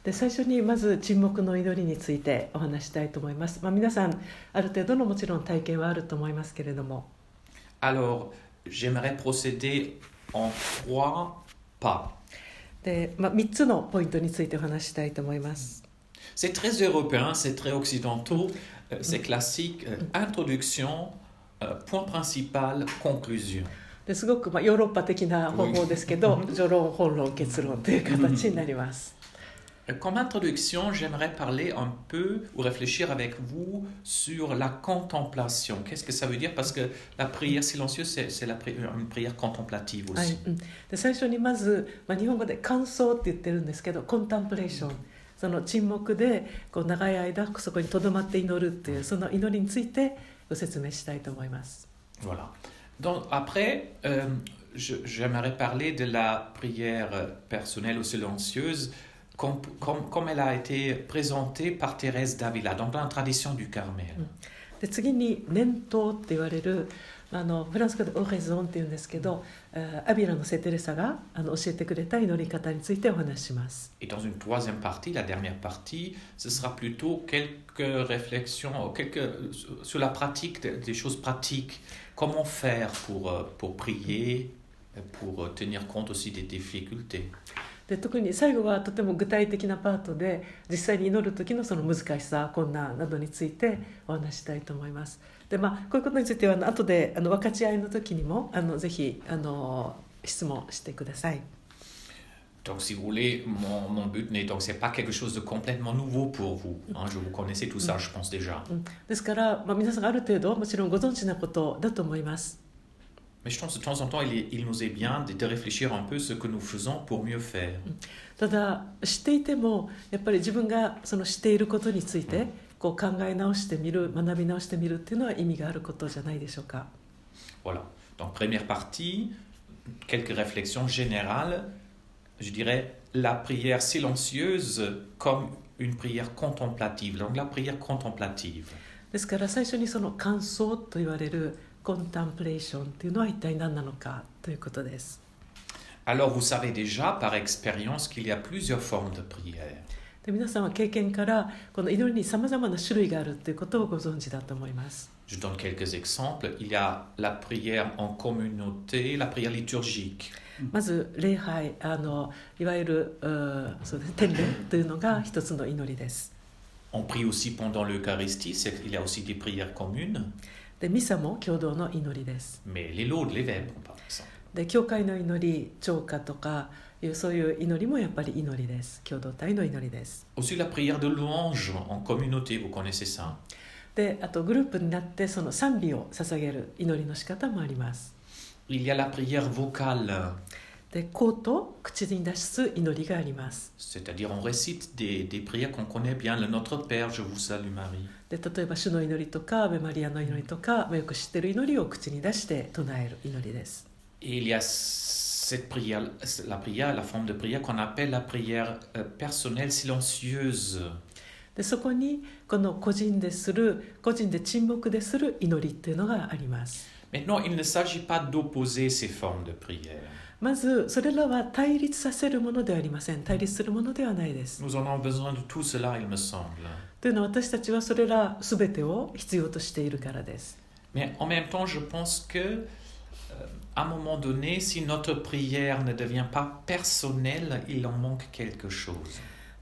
で最初にまず沈黙の祈りについてお話したいと思います。皆さんある程度のもちろん体験はあると思いますけれども。Alors, j'aimerais procéder en 3 pas. で、3つのポイントについてお話したいと思います。C'est très européen, c'est très occidentaux, c'est classique. Introduction, point principal, conclusion. ですごくヨーロッパ的な方法ですけど、序論、本論、結論という形になります。Comme introduction, j'aimerais parler un peu ou réfléchir avec vous sur la contemplation. Qu'est-ce que ça veut dire? Parce que la prière silencieuse, c'est une prière contemplative はい aussi. で最初にまず、日本語で感想って言ってるんですけど、コンタンプレーション、その沈黙で長い間そこにとどまって祈るっていうその祈りについてご説明したいと思います。Voilà. Donc, après, j'aimerais parler de la prière personnelle ou silencieuse comme elle a été présentée par Thérèse d'Avila, donc dans la tradition du Carmel. で次に念祷って言われるフランス語でオレゾンって言うんですけど、アビラの聖テレサが教えてくれた祈り方についてお話しします。Et dans une troisième partie, la dernière partie, ce sera plutôt quelques réflexions sur la pratique, des choses pratiques. Comment faire pour prier, pour tenir compte aussi des difficultés. で特に最後はとても具体的なパートで実際に祈る時のその難しさ困難などについてお話したいと思います。でこういうことについては後で分かち合いの時にもぜひ質問してください。Donc, si vous voulez, mon but n'est donc c'est pas quelque chose de complètement nouveau pour vous. Je vous connaissez tout ça, je pense déjà. ですから、皆さんがある程度もちろんご存知なことだと思います。Mais je pense que de temps en temps, il nous est bien de réfléchir un peu ce que nous faisons pour mieux faire. ただ知っていてもやっぱり自分がその知っていることについて考え直してみる、学び直してみるっていうのは意味があることじゃないでしょうか。Voilà. Donc première partie, quelques réflexions générales. Je dirais la prière silencieuse comme une prière contemplative. Donc la prière contemplative. ですから最初にその感想と言われるコンタンプレーションというのは一体何なのかということです。Alors vous savez déjà par expérience qu'il y a plusieurs formes de prière. で皆さんは経験からこの祈りにさまざまな種類があるということをご存知だと思います。Je donne quelques exemples. Il y a la prière en communauté, la prière liturgique. まず礼拝いわゆるそうです、天礼というのが一つの祈りです。On prie aussi pendant l'Eucharistie, il y a aussi des prières communes. でミサも共同の祈りです。 Mais les laudes, les vêpres, par exemple. で教会の祈り、聴歌とかそういう祈りもやっぱり祈りです。共同体の祈りです。 Aussi la prière de louange en communauté, vous connaissez ça. であとグループになってその賛美を捧げる祈りの仕方もあります。 Il y a la prière vocale. で口と口に出す祈りがあります。 C'est-à-dire on récite des prières qu'on connaît bien, le Notre Père, je vous salue Marie. で例えば主の祈りとかアベマリアの祈りとか、よく知っている祈りを口に出して唱える祈りです。 Et il y a cette prière, la forme de prière qu'on appelle la prière personnelle silencieuse. でそこにこの個人で沈黙でする祈りっていうのがあります。 Maintenant, il ne s'agit pas d'opposer ces formes de prière. まずそれらは対立させるものではありません。対立するものではないです。 Nous en avons besoin de tout cela, il me semble. というのは私たちはそれら全てを必要としているからです。 Mais en même temps, je pense que à un moment donné, si notre prière ne devient pas personnelle, il en manque quelque chose.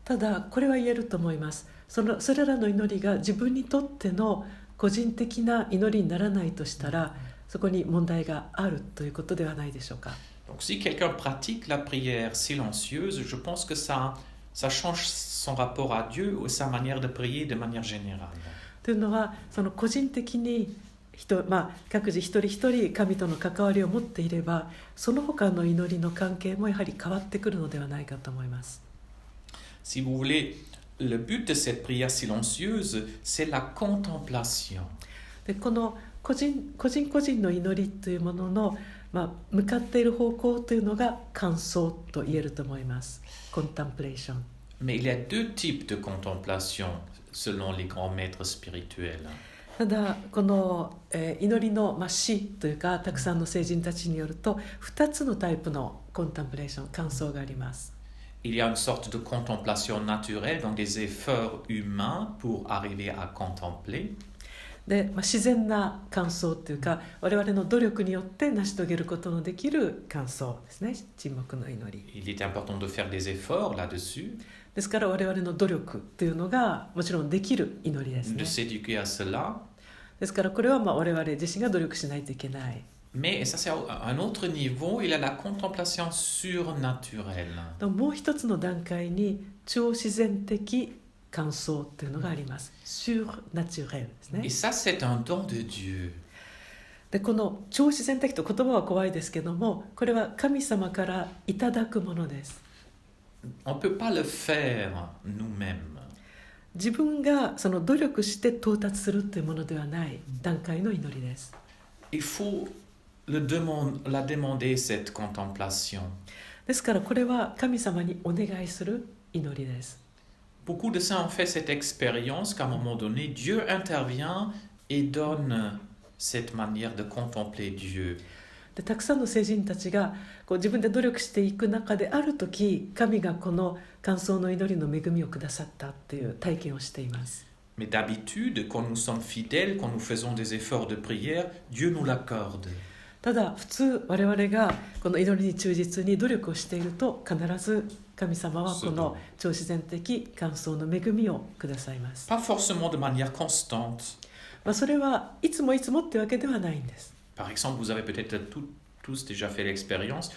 ただこれは言えると思います。それらの祈りが自分にとっての個人的な祈りにならないとしたら、そこに問題があるということではないでしょうか。 Donc si quelqu'un pratique la prière silencieuse, je pense que ça change son rapport à Dieu ou sa manière de prier de manière générale. というのはその個人的に各自一人一人神との関わりを持っていれば、その他の祈りの関係もやはり変わってくるのではないかと思います。 Si vous voulez, le but de cette prière silencieuse, c'est la contemplation. でこの個人の祈りというものの、向かっている方向というのが感想と言えると思います。コンタンプレーション。 Mais il y a deux types de contemplation selon les grands maîtres spirituels. ただこの、祈りの詩というかたくさんの聖人たちによると2つのタイプのコンタンプレーション、感想があります。il y a une sorte de contemplation naturelle, donc des efforts humains pour arriver à contempler. で、自然な感想っていうか我々の努力によって成し遂げることのできる感想ですね、沈黙の祈り。 Il est important de faire des efforts là-dessus, ですから我々の努力っていうのがもちろんできる祈りです de ね。 s'éduquer à cela. ですからこれは我々自身が努力しないといけない。 Mais ça, c'est à un autre niveau, il y a la contemplation surnaturelle. でももう一つの段階に超自然的感想っていうのがあります。surnaturel ですね Et。ça, c'est un don de Dieu. でこの超自然的と言葉は怖いですけども、これは神様からいただくものです。 On ne peut pas le faire nous-mêmes. 自分がその努力して到達するというものではない段階の祈りです。 Il faut la demander, cette contemplation. ですからこれは神様にお願いする祈りです。 Beaucoup de saints ont fait cette expérience qu'à un moment donné, Dieu intervient et donne cette manière de contempler Dieu. でたくさんの聖人たちがこう自分で努力していく中である時神がこの感想の祈りの恵みをくださったっていう体験をしています。 Mais d'habitude, quand nous sommes fidèles, quand nous faisons des efforts de prière, Dieu nous l'accorde. ただ普通我々がこの祈りに忠実に努力をしていると必ず神様はこの超自然的感想の恵みをくださいます。 Pas forcément de manière constante. それはいつもいつもってわけではないんです。 Par exemple, vous avez peut-être tous déjà fait l'expérience,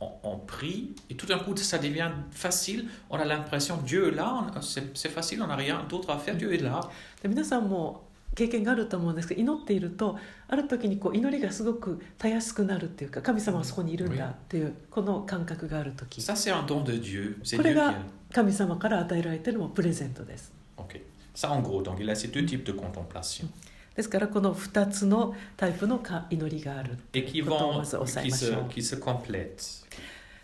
on prie et tout d'un coup ça devient facile, on a l'impression Dieu est là, c'est facile, on n'a rien d'autre à faire, Dieu est là. で皆さんも経験があると思うんですけど、祈っているとある時にこう祈りがすごくたやすくなるっていうか、神様はそこにいるんだっていうこの感覚がある時、 Ça c'est un don de Dieu, c'est こ Dieu れ qui が a... 神様から与えられているのもプレゼントです。 Ok, ça en gros, donc il y a ces deux types de contemplation. ですからこの2つのタイプの祈りがあると Et いうことをまず押さえましょう。 qui se complètent.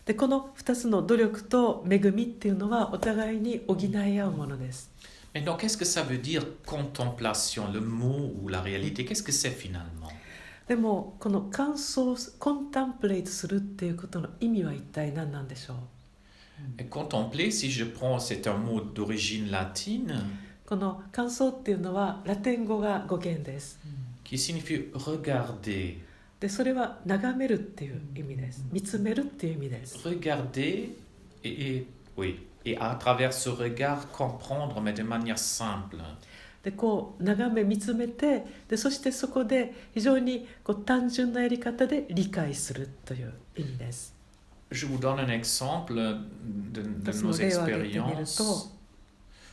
でこの2つの努力と恵みっていうのはお互いに補い合うものです。 Maintenant, qu'est-ce que ça veut dire contemplation, le mot ou la réalité, qu'est-ce que c'est finalement? でもこの感想コンタンプレイトするっていうことの意味は一体何なんでしょう。 Et contempler, si je prends, c'est un mot d'origine latine この感想っていうのはラテン語が語源です。 qui signifie regarder. でそれは眺めるっていう意味です。見つめるっていう意味です。 Regarder et à travers ce regard comprendre, mais de manière simple. でこう眺め見つめて、でそしてそこで非常にこう単純なやり方で理解するという意味です。 Je vous donne un exemple de nos expériences.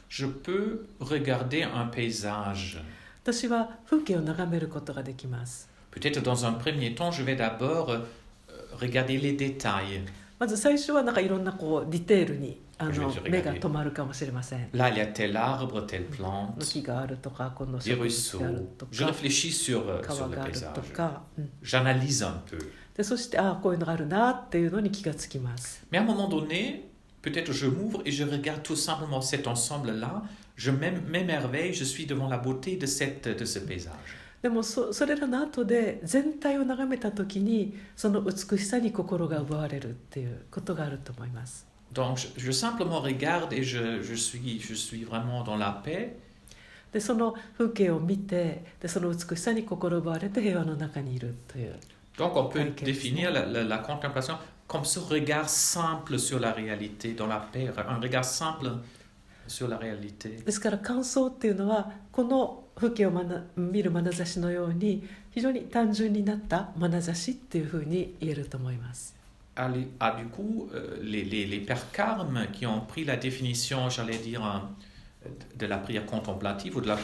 Je peux regarder un paysage. 私は風景を眺めることができます。 Peut-être dans un premier temps, je vais d'abord regarder les détails. まず最初はなんかいろんなこうディテールに目が止まるかもしれません。 Là, il y a tel arbre, telle plante, 木があるとか、この des 植物がある ruisseaux. と Je か、 réfléchis sur 川 le がある paysage. とか、J'analyse un peu. でそしてこういうのがあるなっていうのに気がつきます。 Mais à un moment donné, peut-être je m'ouvre et je regarde tout simplement cet ensemble-là. Je m'émerveille, je suis devant la beauté de ce paysage. でもそれらの後で全体を眺めた時にその美しさに心が奪われるっていうことがあると思います。 Donc je simplement regarde et je suis vraiment dans la paix. でその風景を見て、でその美しさに心奪われて平和の中にいるという。 Donc on peut définir la contemplation comme ce regard simple sur la réalité, dans la paix, un regard simple sur la réalité. ですから感想っていうのはこの風景を見る眼差しのように非常に単純になった眼差しっていうふうに言えると思います。 Du coup, les pères Carmes qui ont pris la définition, j'allais dire, de la prière contemplative ou de la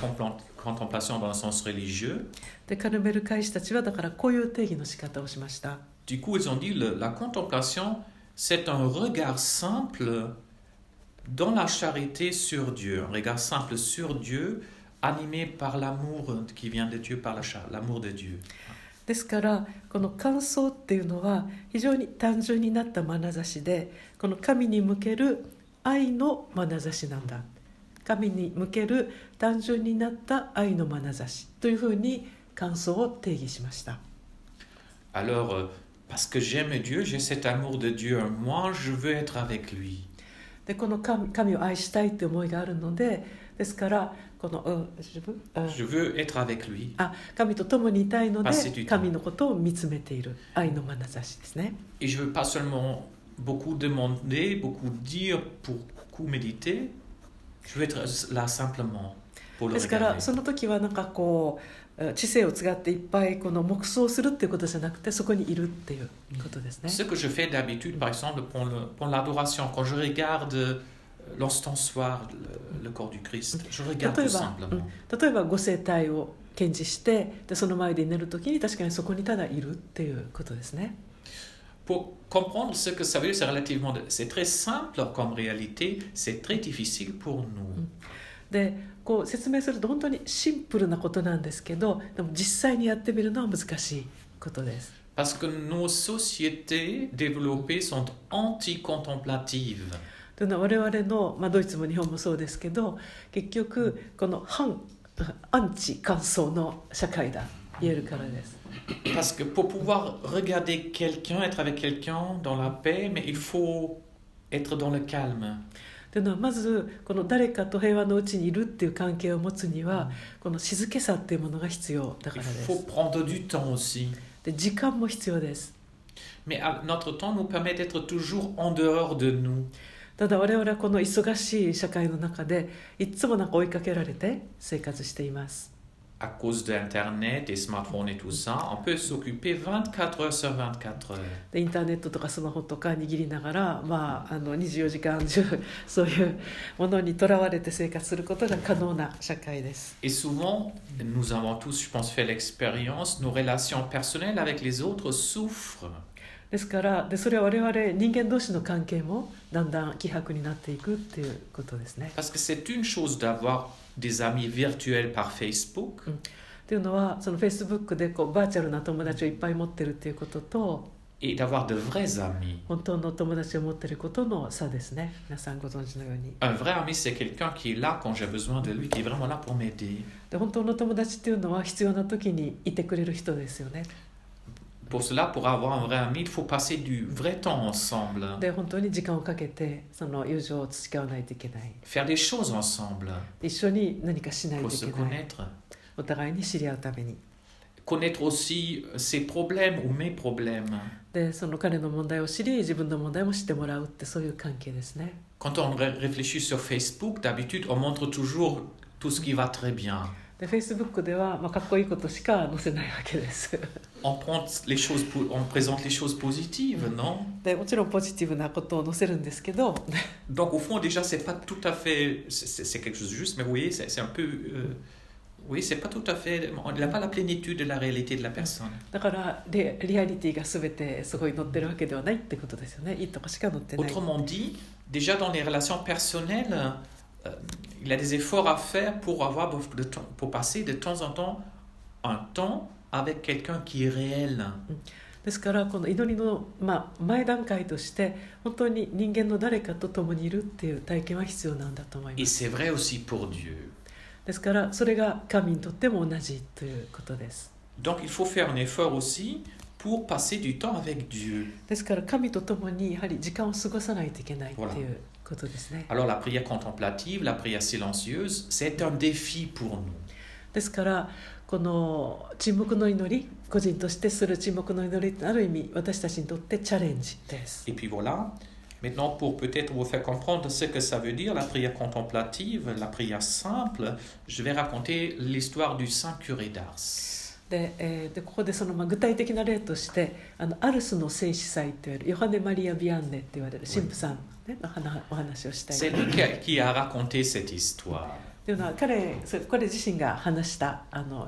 contemplation dans le sens religieux. でカルメル会士たちはだからこういう定義の仕方をしました。 Du coup, ils ont dit la contemplation, c'est un regard simple dans la charité sur Dieu, un regard simple sur Dieu, animé par l'amour qui vient de Dieu, par l'amour de Dieu. ですからこの感想っていうのは非常に単純になった眼差しで、この神に向ける愛の眼差しなんだ。神に向ける単純になった愛の眼差しというふうに感想を定義しました。 Alors, parce que j'aime Dieu, j'ai cet amour de Dieu en moi, je veux être avec lui. でこの神を愛したいって思いがあるので、ですからこのJe veux être avec lui. 神と共にいたいので Passer du temps. 神のことを見つめている愛の眼差しですね。 Et je veux pas seulement beaucoup demander, beaucoup dire, pour beaucoup méditer. Je veux être là simplement pour le ですから regarder. その時はなんかこう知性を使っていっぱいこの黙想するっていうことじゃなくて、そこにいるっていうことですね。 Ce que je fais d'habitude, par exemple, pour l'adoration, quand je regarde l'ostensoir, le corps du Christ, je regarde tout simplement. 例えばご聖体を献示して、でその前で寝る時に確かにそこにただいるっていうことですね。 Pour comprendre ce que ça veut dire, c'est très simple comme réalité, c'est très difficile pour nous. でこう説明すると本当にシンプルなことなんですけど、でも実際にやってみるのは難しいことです。 Parce que nos sociétés développées sont anti-contemplatives. というのは我々の、ドイツも日本もそうですけど、結局このアンチ感想の社会だ言えるからです。 Parce que pour pouvoir regarder quelqu'un, être avec quelqu'un dans la paix, mais il faut être dans le calme. というのはまずこの誰かと平和のうちにいるっていう関係を持つには、この静けさっていうものが必要だか Il らで faut す。 prendre du temps aussi. で時間も必要です。 Mais notre temps nous permet d'être toujours en dehors de nous. ただ我々はこの忙しい社会の中でいつもなんか追いかけられて生活しています。 À cause d'Internet, des smartphones et tout ça, on peut s'occuper 24 heures sur 24 heures. でインターネットとかスマホとか握りながら、24時間中そういうものにとらわれて生活することが可能な社会です。 Et souvent, nous avons tous, je pense, fait l'expérience, nos relations personnelles avec les autres souffrent. ですからそれは我々人間同士の関係もだんだん希薄になっていくっていうことですね。 Parce que c'est une chose d'avoir des amis virtuels par Facebook. っていうのはその Facebook でこうバーチャルな友達をいっぱい持ってるっていうことと、 Et d'avoir de vrais amis. 本当の友達を持ってることの差ですね。皆さんご存知のように。 Un vrai ami, c'est quelqu'un qui est là quand j'ai besoin de lui, qui est vraiment là pour m'aider. で本当の友達っていうのは必要な時にいてくれる人ですよね。 Pour cela, pour avoir un vrai ami, il faut passer du vrai temps ensemble. で本当に時間をかけてその友情を培わないといけない。 Faire des choses ensemble 一緒に何かしないと pour い se けない。 connaître. お互いに知り合うために。 Connaître aussi ses problèmes ou mes problèmes. でその彼の問題を知り、自分の問題も知ってもらうってそういう関係ですね。 Quand on réfléchit sur Facebook, d'habitude, on montre toujours tout ce qui va très bien. で Facebook では、かっこいいことしか載せないわけです。 On présente les choses positives, non? でもちろんポジティブなことを載せるんですけど、 Donc au fond, déjà, c'est pas tout à fait... C'est quelque chose de juste, mais vous voyez, c'est un peu... oui, c'est pas tout à fait... On n'a pas la plénitude de la réalité de la personne. だからリアリティが全てすごい載ってるわけではないってことですよね。いいとこしか載ってない。 Autrement dit, déjà dans les relations personnelles, il y a des efforts à faire pour passer de temps en temps un temps avec quelqu'un qui est réel. ですからこの祈りの、前段階として本当に人間の誰かと共にいるっていう体験は必要なんだと思いま Et す。 c'est vrai aussi pour Dieu. ですからそれが神にとっても同じということです。 Donc il faut faire un effort aussi pour passer du temps avec Dieu. ですから神と共にやはり時間を過ごさないといけないっていうことですね。 Alors la prière contemplative, la prière silencieuse, c'est un défi pour nous. ですからこの沈黙の祈り、個人としてする沈黙の祈りってある意味私たちにとってチャレンジです。 Et puis voilà, maintenant pour peut-être vous faire comprendre ce que ça veut dire, la prière contemplative, la prière simple, je vais raconter l'histoire du Saint Curé d'Ars. でここでその具体的な例としてアルスの聖司祭といわれるヨハネ・マリア・ビアンネって言われる神父さん、ね、のお話をしたい。 C'est lui qui a raconté cette histoire. というのはこれ自身が話した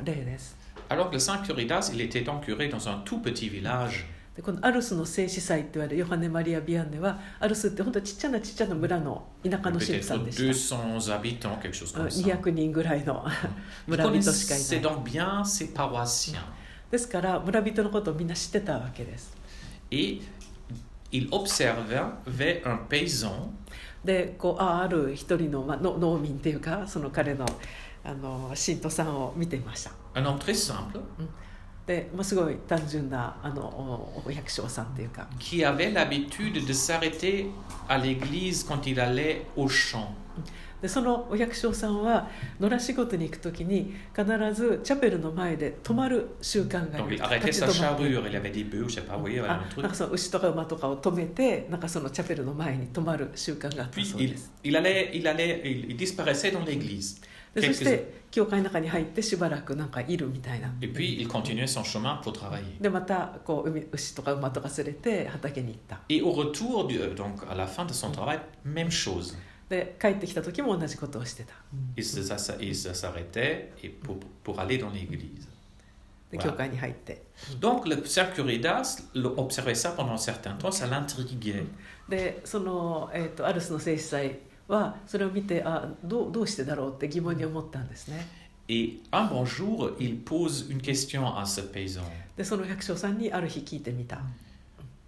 例です。 Alors que le Saint Curé d'Ars, il était donc curé dans un tout petit village. でこのアルスの聖司祭と言われるヨハネ・マリア・ビアンネはアルスって本当ちっちゃな村の田舎の神父さんでした。 200 habitants, quelque chose comme ça. 200人ぐらいの Il 村人しかい connaissait ない。 donc bien ses paroissiens. ですから村人のことをみんな知ってたわけです。 Et il observait un paysan である一人の、農民っていうかその彼の信徒さんを見ていました。 un homme très simple, で、すごい単純なお百姓さんっていうか、 qui avait l'habitude de s'arrêter à l'église quand il allait au champ. でそのお百姓さんは野良仕事に行くときに必ずチャペルの前で泊まる習慣があ Donc る。 il arrêtait 立ち sa 止まって charrure, il avait des bœufs, je sais pas, vous voyez, あ un truc. なんかその牛とか馬とかを止めて、なんかそのチャペルの前に泊まる習慣があった Puis そうです。 il disparaissait dans l'église. でそして教会の中に入ってしばらくなんかいるみたいな。 Et puis il continuait son chemin pour travailler. でまたこう牛とか馬とか連れて畑に行った。 Et au retour, donc à la fin de son travail, même chose. で帰ってきた時も同じことをしてた。 Il s'arrêtait et pour aller dans l'église. で Voilà. 教会に入って。 Donc le Saint Curidas observait ça pendant un certain temps, ça l'intriguait. でその、アルスの聖司祭はそれを見てどうしてだろうって疑問に思ったんですね。 Et un bon jour, il pose une question à ce paysan. でその百姓さんにある日聞いてみた。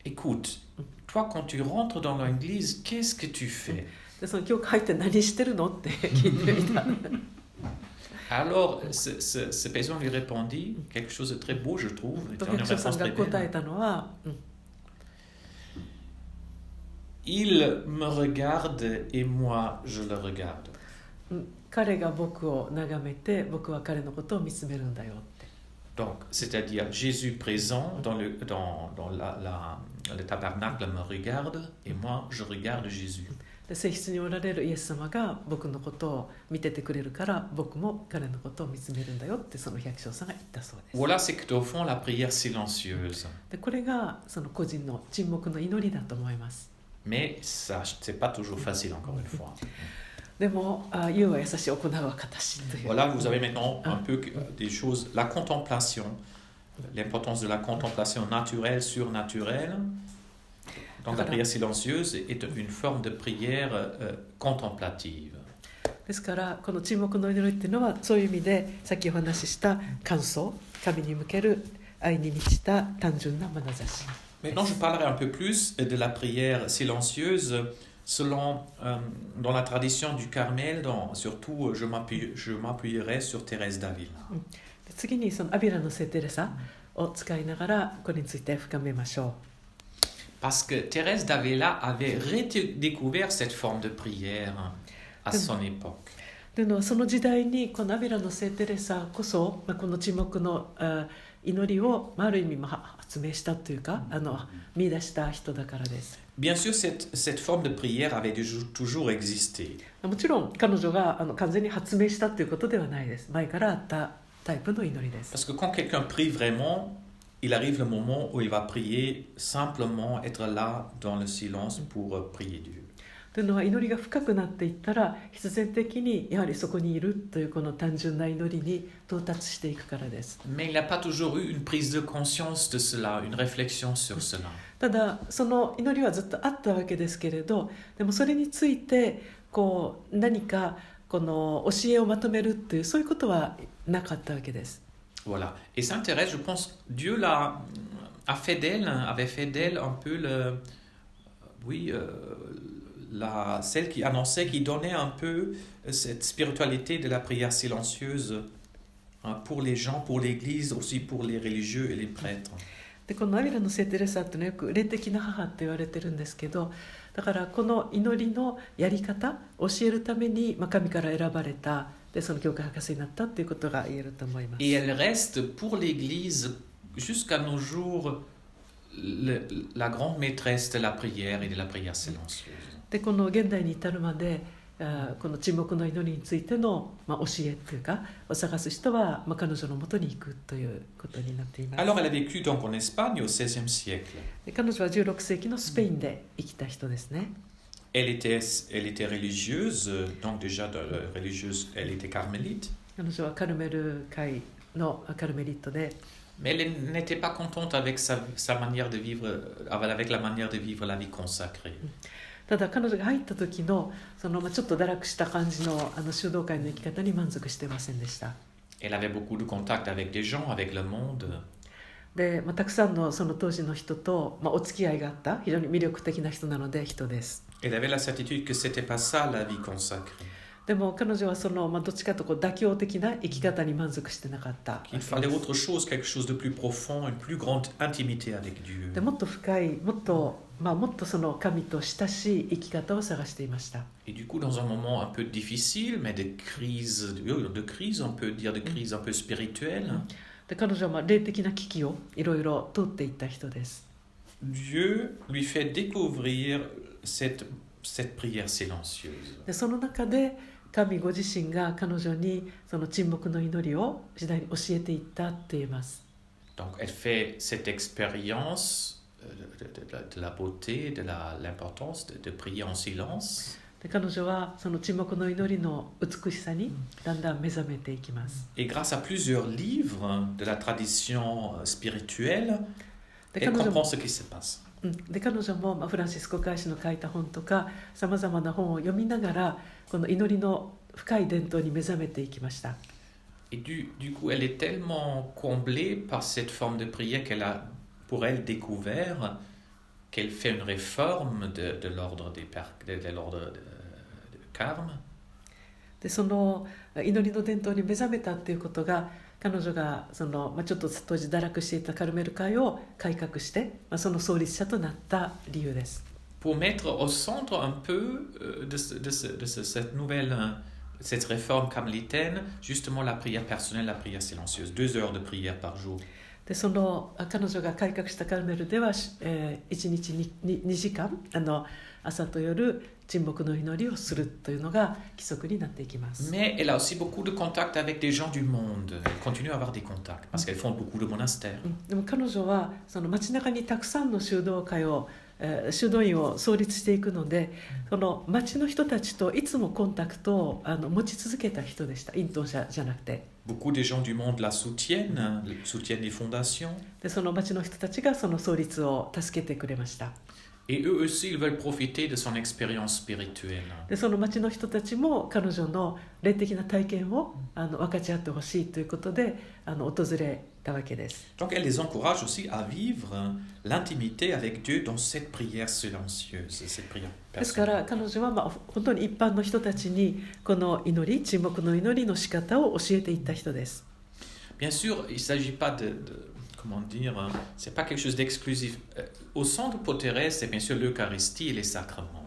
Écoute, toi quand tu rentres dans l'église, qu'est-ce que tu fais? でその教会入って何してるのって聞いてみた。 Alors ce paysan lui répondit quelque chose de très beau, je trouve. と Une 百姓さん réponse が très 答え belle. たのは、Il me regarde et moi je le regarde. 彼が僕を眺めて僕は彼のことを見つめるんだよって。 Donc, c'est-à-dire Jésus présent dans le tabernacle me regarde et moi je regarde Jésus. で聖室におられるイエス様が僕のことを見ててくれるから僕も彼のことを見つめるんだよってその百姓さんが言ったそうです。 Voilà, c'est qu'au fond la prière silencieuse. でこれがその個人の沈黙の祈りだと思います。 Mais ça, c'est pas toujours facile, encore une fois. でも言うは優しい行うは形という。 Voilà, vous avez maintenant un peu des choses. La contemplation, l'importance de la contemplation naturelle, surnaturelle. Donc la prière silencieuse est une forme de prière contemplative. ですからこの沈黙の祈りっていうのはそういう意味でさっきお話しした感想、神に向ける愛に満ちた単純な眼差し。 Maintenant, je parlerai un peu plus de la prière silencieuse selon, dans la tradition du Carmel, surtout je m'appuierai sur Thérèse d'Avila. 次にそのアビラの聖テレサを使いながらこれについて深めましょう。 Parce que Thérèse d'Avila avait redécouvert cette forme de prière à son époque. というのはその時代にこのアビラの聖テレサこそこの沈黙の祈りをある意味発明したというか見出した人だからです。 Bien sûr, cette forme de prière avait toujours existé. もちろん彼女が完全に発明したということではないです。前からあったタイプの祈りです。 Parce que quand quelqu'un prie vraiment, il arrive le moment où il va prier simplement, être là dans le silence pour prier Dieu. というのは祈りが深くなっていったら必然的にやはりそこにいるというこの単純な祈りに到達していくからです。 Mais il n'a pas toujours eu une prise de conscience de cela, une réflexion sur cela. ただその祈りはずっとあったわけですけれど、でもそれについてこう何かこの教えをまとめるというそういうことはなかったわけです。 Voilà. Et Sainte Thérèse, je pense, Dieu avait fait d'elle un peu celle qui annonçait, qui donnait un peu cette spiritualité de la prière silencieuse pour les gens, pour l'Église, aussi pour les religieux et les prêtres. でこのアビラの聖テレサっていうのはよく霊的な母って言われてるんですけど、だからこの祈りのやり方教えるために神から選ばれたでその教会博士になったっていうことが言えると思います。 Et elle reste pour l'Église jusqu'à nos jours la grande maîtresse de la prière et de la prière silencieuse. でこの現代に至るまでこの沈黙の祈りについての教えっていうかを探す人は彼女のもとに行くということになっています。 Alors elle a vécu donc en Espagne au XVIe siècle. で彼女は16世紀のスペインで生きた人ですね。 Elle était religieuse, donc déjà religieuse, elle était carmélite. 彼女はカルメル会のカルメリットで、 Mais elle n'était pas contente avec sa manière de vivre, avec la manière de vivre la vie consacrée. ただ彼女が入った時のそのちょっと堕落した感じの修道会の生き方に満足してませんでした。 Elle avait beaucoup de contact avec des gens, avec le monde. で、たくさんのその当時の人と、お付き合いがあった非常に魅力的な人なので人です。 Elle avait la certitude que c'était pas ça la vie consacrée. でも彼女はその、どっちかというと妥協的な生き方に満足してなかった。 Il fallait autre chose, quelque chose de plus profond, une plus grande intimité avec Dieu. でもっと深い、もっとその神と親しい生き方を探していました。 Et du coup, dans un moment un peu difficile, mais de crise, on peut dire de crise un peu spirituelle, で彼女は霊的な危機をいろいろ通っていった人です。 Dieu lui fait découvrir cette prière silencieuse. でその中で神ご自身が彼女にその沈黙の祈りを次第に教えていったって言います。 Donc, elle fait cette expérience de la beauté, de l'importance de prier en silence. で彼女はその沈黙の祈りの美しさにだんだん目覚めていきます。 Et grâce à plusieurs livres de la tradition spirituelle, で elle 彼女 comprend も ce qui se passe. で彼女もフランシスコ会士の書いた本とかさまざまな本を読みながらこの祈りの深い伝統に目覚めていきました。 Et du coup, elle est tellement comblée par cette forme de prière qu'elle a, pour elle, découvert qu'elle fait une réforme de l'ordre de l'ordre de Carme. でその祈りの伝統に目覚めたっていうことが彼女がその、ちょっと当時堕落していたカルメル会を改革して、その創立者となった理由です。 Pour mettre au centre un peu cette nouvelle, cette réforme carmélitaine, justement la prière personnelle, la prière silencieuse, 2 heures de prière par jour. でその彼女が改革したカルメルでは、1日に 2時間朝と夜沈黙の祈りをするというのが規則になっていきます。 Mais elle a aussi beaucoup de contacts avec des gens du monde. Elle continue à avoir des contacts parce qu'elle fonde beaucoup de monastères. でも彼女はその街中にたくさんの修道院を創立していくので、その街の人たちといつもコンタクトを持ち続けた人でした。隠遁者じゃなくて。 Beaucoup des gens du monde la soutiennent les fondations. でその町の人たちがその創立を助けてくれました。 Et eux aussi, ils veulent profiter de son expérience spirituelle. でその町の人たちも彼女の霊的な体験を分かち合ってほしいということで訪れたわけです。 Donc elle les encourage aussi à vivre l'intimité avec Dieu dans cette prière silencieuse, cette prière ですから personnelle. 彼女は本当に一般の人たちにこの祈り、沈黙の祈りの仕方を教えていった人です。 Bien sûr, il ne s'agit pas comment dire, c'est pas quelque chose d'exclusif. Au centre pour Thérèse, c'est bien sûr l'Eucharistie et les sacrements.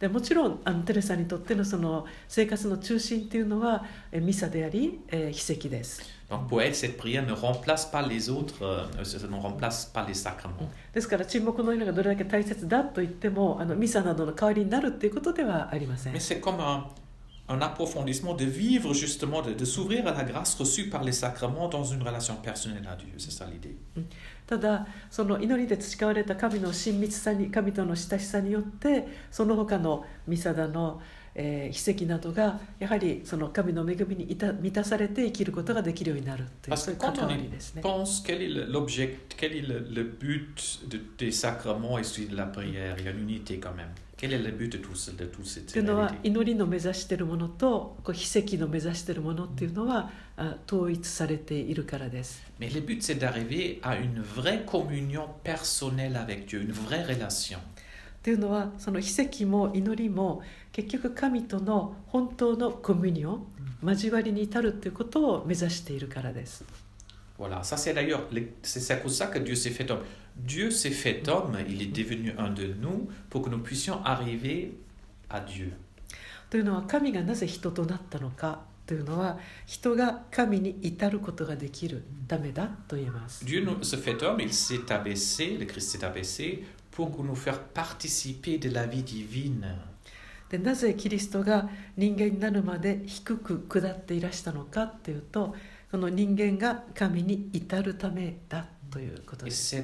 でもちろんテレサにとってのその生活の中心というのはミサであり、秘跡です。 Donc pour elle, cette prière ne remplace pas les autres, ne remplace pas les sacrements. ですから沈黙の祈りがどれだけ大切だと言ってもミサなどの代わりになるっていうことではありません。 Mais c'est comme un approfondissement de vivre justement, de s'ouvrir à la grâce reçue par les sacrements dans une relation personnelle à Dieu. C'est ça l'idée. ただその祈りで培われた神の親密さに、神との親しさによってその他のミサダの、秘跡などがやはりその神の恵みに満たされて生きることができるようになるという、そういう関わりですね。 Pense quel est l'objet, quel est le but des sacrements et de la prière? Il y a une unité quand même. Quel est le but de tout cette というのは réalité? 祈りの目指しているものと秘跡の目指しているものっていうのは統一されているからです。 Mais le but, c'est d'arriver à une vraie communion personnelle avec Dieu, une vraie relation. というのはその秘跡も祈りも結局神との本当のコミュニオン、交わりに至るということを目指しているからです。 Voilà, ça c'est d'ailleurs, c'est à cause de ça que Dieu s'est fait homme. Dieu s'est fait homme, il est devenu un de nous pour que nous puissions arriver à Dieu. というのは神がなぜ人となったのかというのは人が神に至ることができるためだと言えます。 Dieu se fait homme, il s'est abaissé, le Christ s'est abaissé pour nous faire participer de la vie divine. でなぜキリストが人間になるまで低く下っていらしたのかというと、その人間が神に至るためだということで Et す。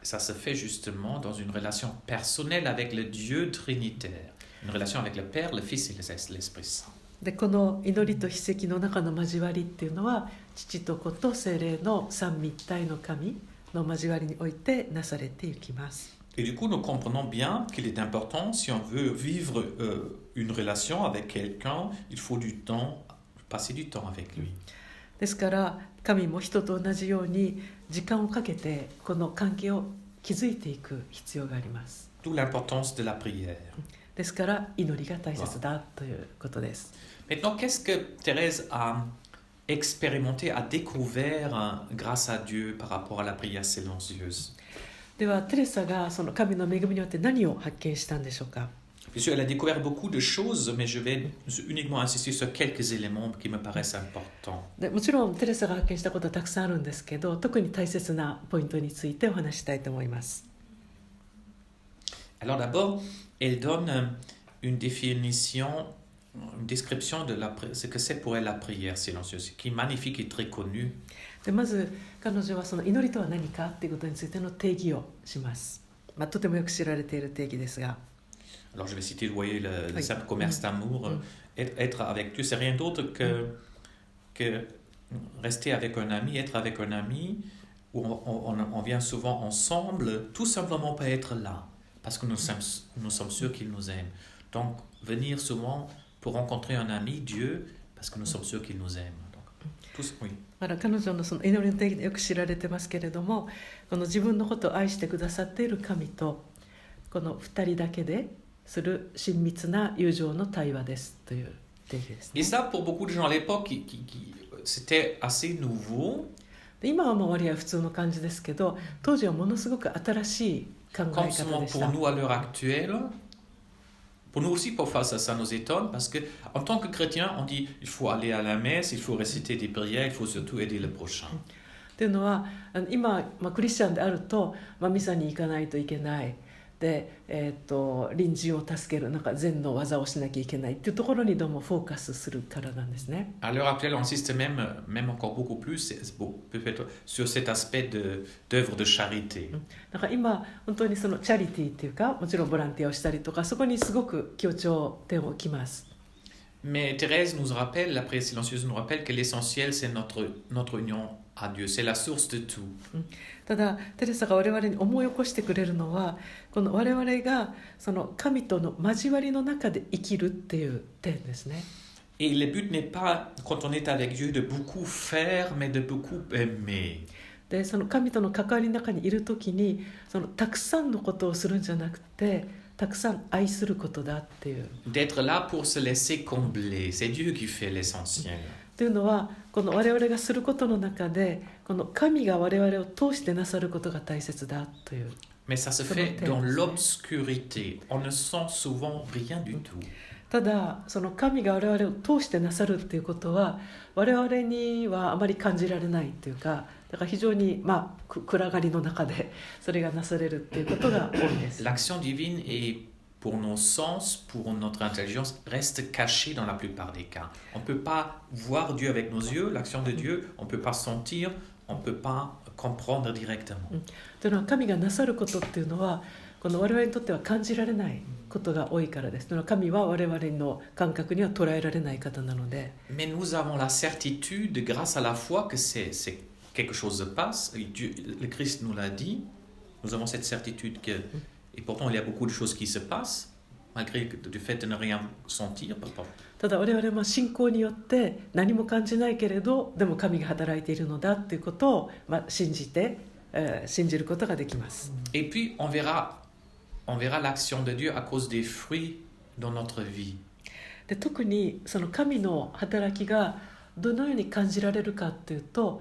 ça se fait justement dans une relation personnelle avec le Dieu trinitaire, une relation avec le Père, le Fils et l'Esprit Saint. でこの祈りと秘跡の中の交わりっていうのは父と子と聖霊の三位一体の神の交わりにおいてなされていきます。 Et du coup, nous comprenons bien qu'il est important, si on veut vivre une relation avec quelqu'un, il faut du temps, passer du temps avec lui. ですから神も人と同じように時間をかけてこの関係を築いていく必要があります。 D'où l'importance de la prière. ですから祈りが大切だということです。Maintenant, qu'est-ce que Thérèse a expérimenté, a découvert grâce à Dieu par rapport à la prière silencieuse? ではテレサがその神の恵みによって何を発見したんでしょうか。Bien sûr, elle a découvert beaucoup de choses, mais je vais uniquement insister sur quelques éléments qui me paraissent importants. でもちろんテレサが発見したことはたくさんあるんですけど、特に大切なポイントについてお話したいと思います。Alors d'abord, elle donne une définition, une description de ce que c'est pour elle la prière silencieuse, qui est magnifique et très connue. でまず彼女はその祈りとは何かということについての定義をします。とてもよく知られている定義ですが。Alors je vais citer, vous voyez, le simple commerce d'amour. Être avec Dieu, c'est rien d'autre que rester avec un ami, être avec un ami, où on vient souvent ensemble, tout simplement pour être là, parce que nous sommes sûrs qu'il nous aime. Donc venir souvent pour rencontrer un ami, Dieu, parce que nous sommes sûrs qu'il nous aime. Donc, tous, oui. 彼女のその祈りの定義でよく知られてますけれども、この自分のことを愛してくださっている神とこの2人だけでする親密な友情の対話ですという定義ですね。Et ça, pour beaucoup de gens à l'époque, c'était assez nouveau. で今はもう割合普通の感じですけど、当時はものすごく新しい考え方でした。Pour nous à l'heure actuelle, pour nous aussi, parfois ça nous étonne, parce qu'en tant que chrétien, on dit il faut aller à la messe, il faut réciter des prières, il faut surtout aider le prochain. というのは今、クリスチャンであると、ミサに行かないといけないで、隣人を助けるなんか善の技をしなきゃいけないっていうところにどうもフォーカスするからなんですね。À l'heure actuelle, on insiste même encore beaucoup plus peut-être sur cet aspect d'œuvre de charité. だから今本当にそのチャリティーっていうか、もちろんボランティアをしたりとか、そこにすごく強調点を置きます。Mais Thérèse nous rappelle, la prière silencieuse nous rappelle que l'essentiel c'est notre union à Dieu, c'est la source de tout. ただテレサが我々に思い起こしてくれるのは、この我々がその神との交わりの中で生きるっていう点ですね。Et le but n'est pas, quand on est avec Dieu, de beaucoup faire, mais de beaucoup aimer. でその神との関わりの中にいるときに、そのたくさんのことをするんじゃなくて、たくさん愛することだっていう。D'être là pour se laisser combler, c'est Dieu qui fait l'essentiel. というのは、この我々がすることの中で、この神が我々を通してなさることが大切だという。Mais ça se fait dans l'obscurité. On ne sent souvent rien du tout. ただその神が我々を通してなさるっていうことは我々にはあまり感じられないっていうか、だから非常に暗がりの中でそれがなされるっていうことが多いです。L'action divine est pour nos sens, pour notre intelligence, reste cachée dans la plupart des cas. On ne peut pas voir Dieu avec nos yeux, l'action de Dieu, on ne peut pas sentir, on ne peut pas comprendre directement. というのは神がなさることっていうのはこの我々にとっては感じられないことが多いからです。神は我々の感覚には捉えられない方なので。Mais nous avons la certitude, grâce à la foi, que c'est quelque chose se passe. Dieu, le Christ nous l'a dit. Nous avons cette certitude que, et pourtant il y a beaucoup de choses qui se passent, malgré du fait de ne rien sentir. ただ我々は信仰によって何も感じないけれど、でも神が働いているのだということを信じることができます。Et puis on verra l'action de Dieu à cause des fruits dans notre vie. で特にその神の働きがどのように感じられるかというと、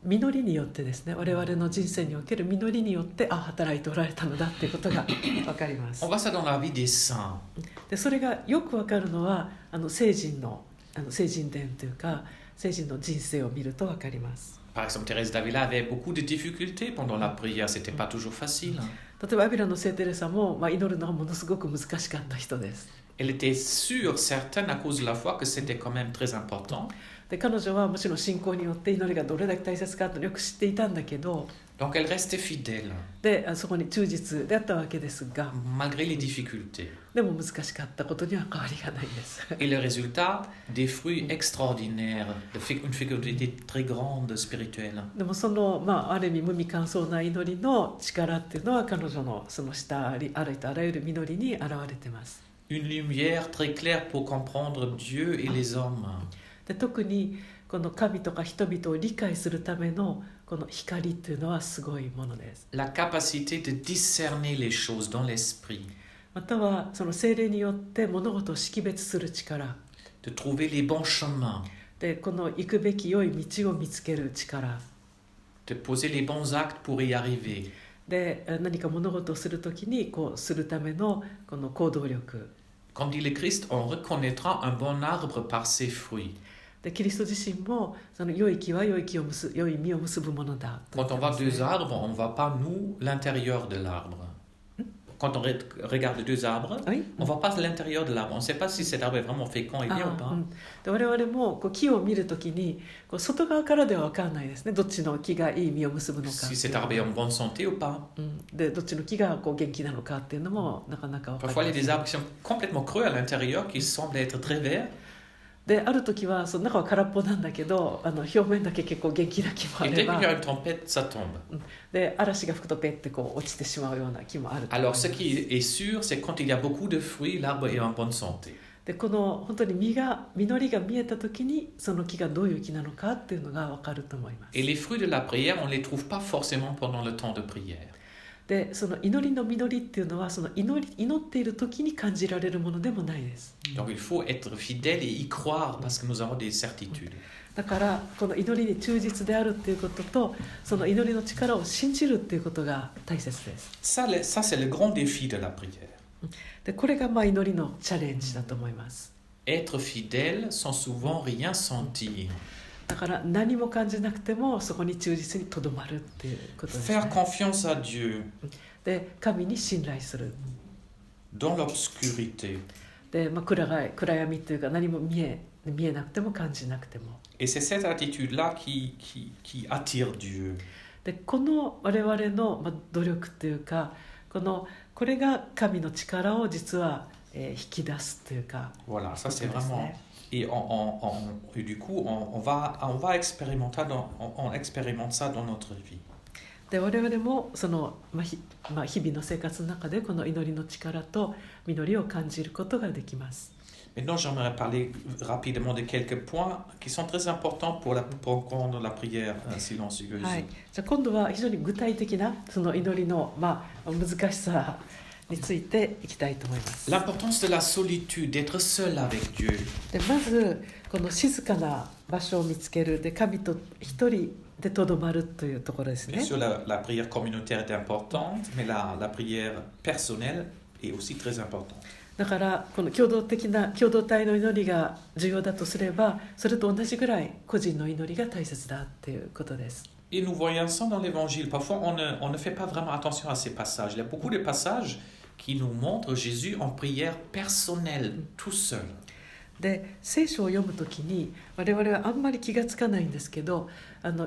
実りによってですね、我々の人生における実りによって働いておられたのだということが分かります。On voit ça dans la vie des saints. でそれがよく分かるのは聖人伝というか聖人の人生を見ると分かります。Par exemple, Thérèse d'Avila avait beaucoup de difficultés pendant la prière. C'était pas toujours facile. 例えばアビラの聖テレサも、祈るのがものすごく難しかった人です。Elle était sûre, certaine, à cause de la foi, que c'était quand même très important. で彼女はもちろん信仰によって祈りがどれだけ大切かとよく知っていたんだけど、Donc elle restait fidèle, でそこに忠実であったわけですが、 malgré les difficultés. でも難しかったことには変わりがないです。Et le résultat, des fruits extraordinaires, une fécondité très grande spirituelle. でもその、ある意味無味乾燥な祈りの力っていうのは彼女のその下ありとあらゆる実りに現れています。Une lumière très claire pour comprendre Dieu et les hommes. で特にこの神とか人々を理解するためのこの光というのはすごいものです。La capacité de discerner les choses dans l'esprit. またはその聖霊によって物事を識別する力 de trouver les bons chemins, で、この行くべき良い道を見つける力 de poser les bons actes pour y arriver. で、何か物事をするときにこうするためのこの行動力 Comme dit le Christ, on reconnaîtra un bon arbre par ses fruits. で、キリスト自身もその良い木は良い実を結ぶものだと言 Quand って on ま voit すね deux arbres, on ne voit pas, nous, l'intérieur de l'arbre. Quand on regarde deux arbres, はい、 on ne voit pas l'intérieur de l'arbre. On ne sait pas si cet arbre est vraiment fécond et bien ou あ pas. ー、で我々もこう木を見るときにこう外側からでは分からないですね、どっちの木がいい実を結ぶのかってい Si う cet のは arbre est en bonne santé ou pas. でどっちの木がこう元気なのかっていうのもなかなか分かり Parfois, ま il y a せ des ん arbres qui sont complètement creux à l'intérieur, qui semblent être très verts. で、ある時はその中は空っぽなんだけど表面だけ結構元気な木もあ Et れ dès qu'il ば y a une tempête, ça tombe. で、嵐が吹くとペッてこう落ちてしまうような木もあると思い Alors, ます ce qui est sûr, c'est que quand il y a beaucoup de fruits, l'arbre est en bonne santé. で、この本当に実りが見えた時にその木がどういう木なのかっていうのが分かると思います Et les fruits de la prière, on ne les trouve pas forcément pendant le temps de prière. で、その祈りの実りっていうのはその祈っている時に感じられるものでもないです Donc, il faut être fidèle et y croire parce que nous avons des certitudes. だからこの祈りに忠実であるっていうこととその祈りの力を信じるっていうことが大切です Ça, c'est le grand défi de la prière. で、これがまあ祈りのチャレンジだと思います Être fidèle sans souvent rien sentir. だから何も感じなくてもそこに忠実にとどまるっていうことです、 Faire ね、 confiance à Dieu で、神に信頼する dans l'obscurité. で、暗闇っていうか何も見えなくても感じなくても Et c'est cette attitude-là qui attire Dieu. で、この我々の努力っていうかこれが神の力を実は引き出すというか Voilà, ça c'est ことです vraiment... ね Et du coup, on va expérimenter on expérimente ça dans notre vie. で、我々もその、日々の生活の中でこの祈りの力と実りを感じることができます。 Maintenant, j'aimerais parler rapidement de quelques points qui sont très importants pour comprendre la prière silencieuse. はい、じゃあ今度は非常に具体的なその祈りの、難しさについていきたいと思います。 L'importance de la solitude, d'être seul avec Dieu. で、まずこの静かな場所を見つけるで、神と一人でとどまるというところです Bien ね。 sûr, la prière communautaire est importante, mais la prière personnelle est aussi très importante. だからこの共同体の祈りが重要だとすれば、それと同じぐらい個人の祈りが大切だっていうことです。 Et nous voyons ça dans l'Évangile. Parfois, on ne fait pas vraiment attention à ces passages. Il y a beaucoup de passages qui nous montrent Jésus en prière personnelle, tout seul. で、聖書を読むときに我々はあんまり気がつかないんですけど、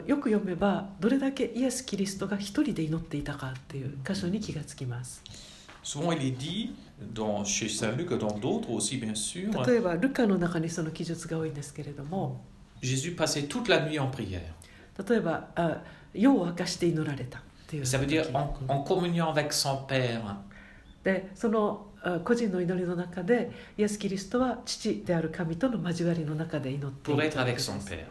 よく読めばどれだけイエス・キリストが一人で祈っていたかっていう箇所に気がつきます。 Souvent, il est dit, chez Saint Luc et dans d'autres aussi, bien sûr, 例えばルカの中にその記述が多いんですけれども、 Jésus passait toute la nuit en prière. 例えば夜を明かして祈られたっていう Ça veut dire en communion avec son Père. で、その個人の祈りの中でイエス・キリストは父である神との交わりの中で祈ってい Pour る être avec son Père.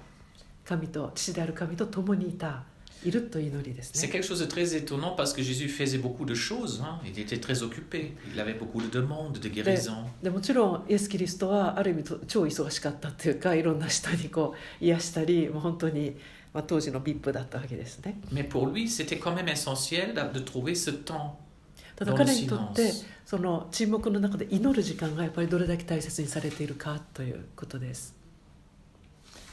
父である神と共にいるという祈りです C'est ね。 quelque chose de très étonnant parce que Jésus faisait beaucoup de choses. Il était très occupé. Il avait beaucoup de demandes, de guérisons. でもちろんイエス・キリストはある意味超忙しかったっていうか、いろんな人に癒したり、もう本当に、当時の VIP だったわけですね。 Mais pour lui, c'était quand même essentiel de trouver ce temps ただ dans le 彼にとって silence. その沈黙の中で祈る時間がやっぱりどれだけ大切にされているかということです。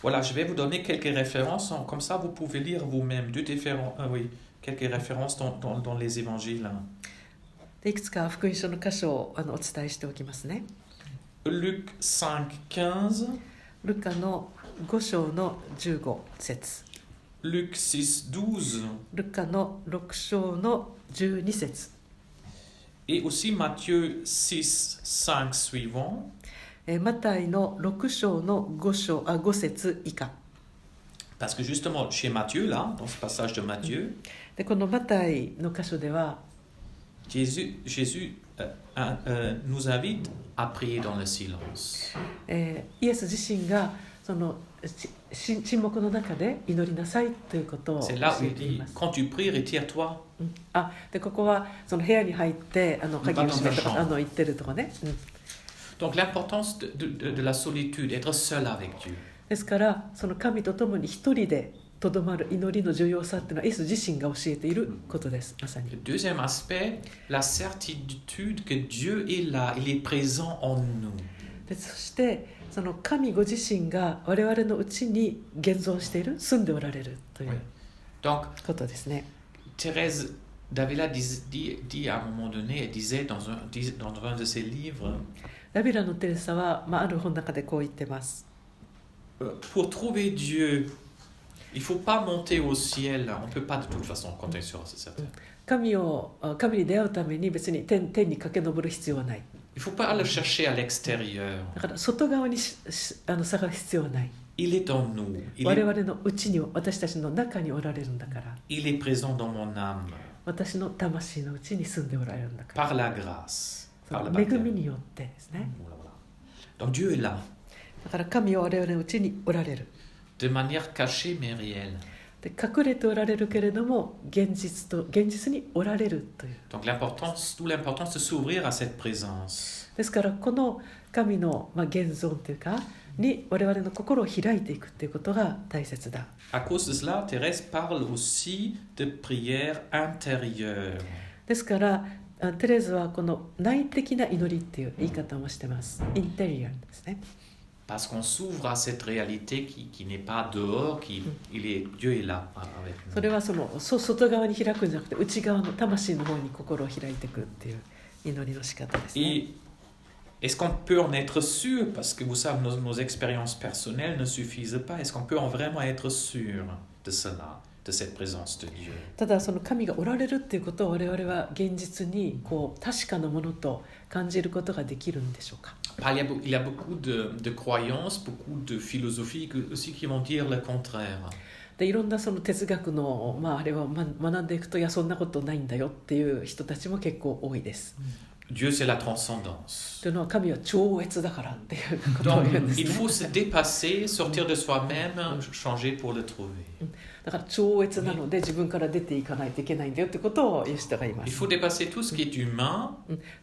Voilà, je vais vous donner quelques références. Comme ça, vous pouvez lire vous-même quelques références dans les évangiles. で、いくつか福音書の箇所をお伝えしておきますね。 Luc 5:15, ルカの5章の15節、 Luc 6:12 ルカの6章の12節、 et aussi Matthieu 6:5 suivant. マタイの6章の5節以下 Parce que justement, chez Matthieu, là, dans ce passage de Matthieu, で、このマタイの箇所では Jésus nous invite à prier dans le silence. イエス自身がその沈黙の中で祈りなさいということを教 C'est là où え il てい dit, ます。 quand tu pries, retire-toi. でここはその部屋に入って鍵を閉めとか言ってるとかね、Donc l'importance de la solitude, être seul avec Dieu. ですからその神と共に一人でとどまる祈りの重要さっていうのはイエス自身が教えていることです。まさに Le deuxième aspect, la certitude que Dieu est là, il est présent en nous. でそしてその神ご自身が我々のうちに現存している、住んでおられるという Donc ことですね。 Thérèse d'Avila dit à un moment donné, elle disait dans un de ses livres, ラビラのテレサは、ある本の中でこう言ってます。 pour trouver Dieu, il ne faut pas monter au ciel. On ne peut pas de toute façon compter sur cette terre. 神に出会うために別に天に駆け上る必要はない。 Il ne faut pas le chercher à l'extérieur. だから外側に探す必要はない。 Il est en nous. 我々のうちに、私たちの中におられるんだから。 Il est présent dans mon âme. 私の魂のうちに住んでおられるんだから。 Par la grâce. そ Par の le 恵 baptême. みによってですね。 Donc Dieu est là. だから神は我々のうちにおられる。 De manière cachée mais réelle. で隠れておられるけれども現実におられるという。 Donc d'où l'importance de s'ouvrir à cette présence. ですからこの神の現存というかに我々の心を開いていくということが大切だ。 À cause de cela, Thérèse parle aussi de prière intérieure. ですからテレーズはこの内的な祈りっていう言い方もしてます。インテリアですね。 Parce qu'on s'ouvre à cette réalité qui n'est pas dehors, Dieu est là avec そ nous. れは外側に開くんじゃなくて内側の魂の方に心を開いていくっていう祈りの仕方ですね。 Et est-ce qu'on peut en être sûr? Parce que vous savez, nos expériences personnelles ne suffisent pas. Est-ce qu'on peut vraiment être sûr de cela, de cette présence de Dieu? ただその神がおられるっていうことを我々は現実に確かなものと感じることができるんでしょうか。 Il y a beaucoup de croyances, beaucoup de philosophies aussi qui vont dire le contraire. でいろんなその哲学の、あれは学んでいくといやそんなことないんだよっていう人たちも結構多いです。 Dieu, c'est la transcendance. というのは神は超越だからっていうことを Donc, 言うんですね。 il faut se dépasser, sortir de soi-même, changer pour le trouver. だから超越なので自分から出ていかないといけないんだよってことを言う人がいま Il す。 faut dépasser tout ce qui est humain,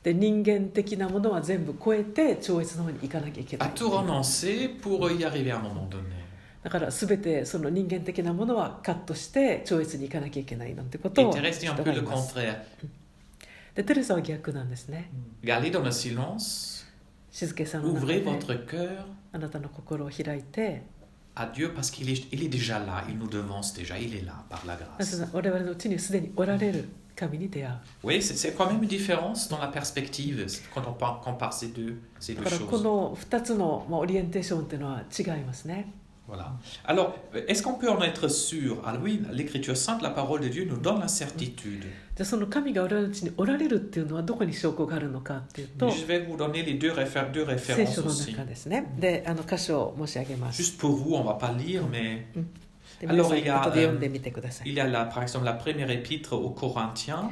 で人間的なものは全部超えて超越の方に行かなきゃいけな à い。 tout renoncer pour y arriver à un moment donné. だから全てその人間的なものはカットして超越に行かなきゃいけないなんてこと Et を Thérèse dit un 人 peu がい le ます。 contraire. でテレサは逆なんですね。 Allez dans le silence, 静けさの中 ouvrez で votre cœur あなたの心を開いて、 à Dieu parce qu'il est déjà là, il nous devance déjà, il est là par la grâce. 我々のうちにすでにおられる神に出会う。 Oui, c'est quand même une différence dans la perspective quand on compare ces deux だからこ choses. の2つのオリエンテーションっていうのは違いますね。 Voilà. Alors, est-ce qu'on peut en être sûr? Ah oui, l'Écriture sainte, la parole de Dieu nous donne la certitude. じゃあその神が我々のうちにおられるっていうのはどこに証拠があるのかっていうと、 Je vais vous donner les deux 聖 références 書の aussi. 中ですね。で箇所を申し上げます。 Juste pour vous, on ne va pas lire, mais で皆さん Alors, il y a, 後で読んでみてください。 il y a par exemple la première épître aux Corinthiens,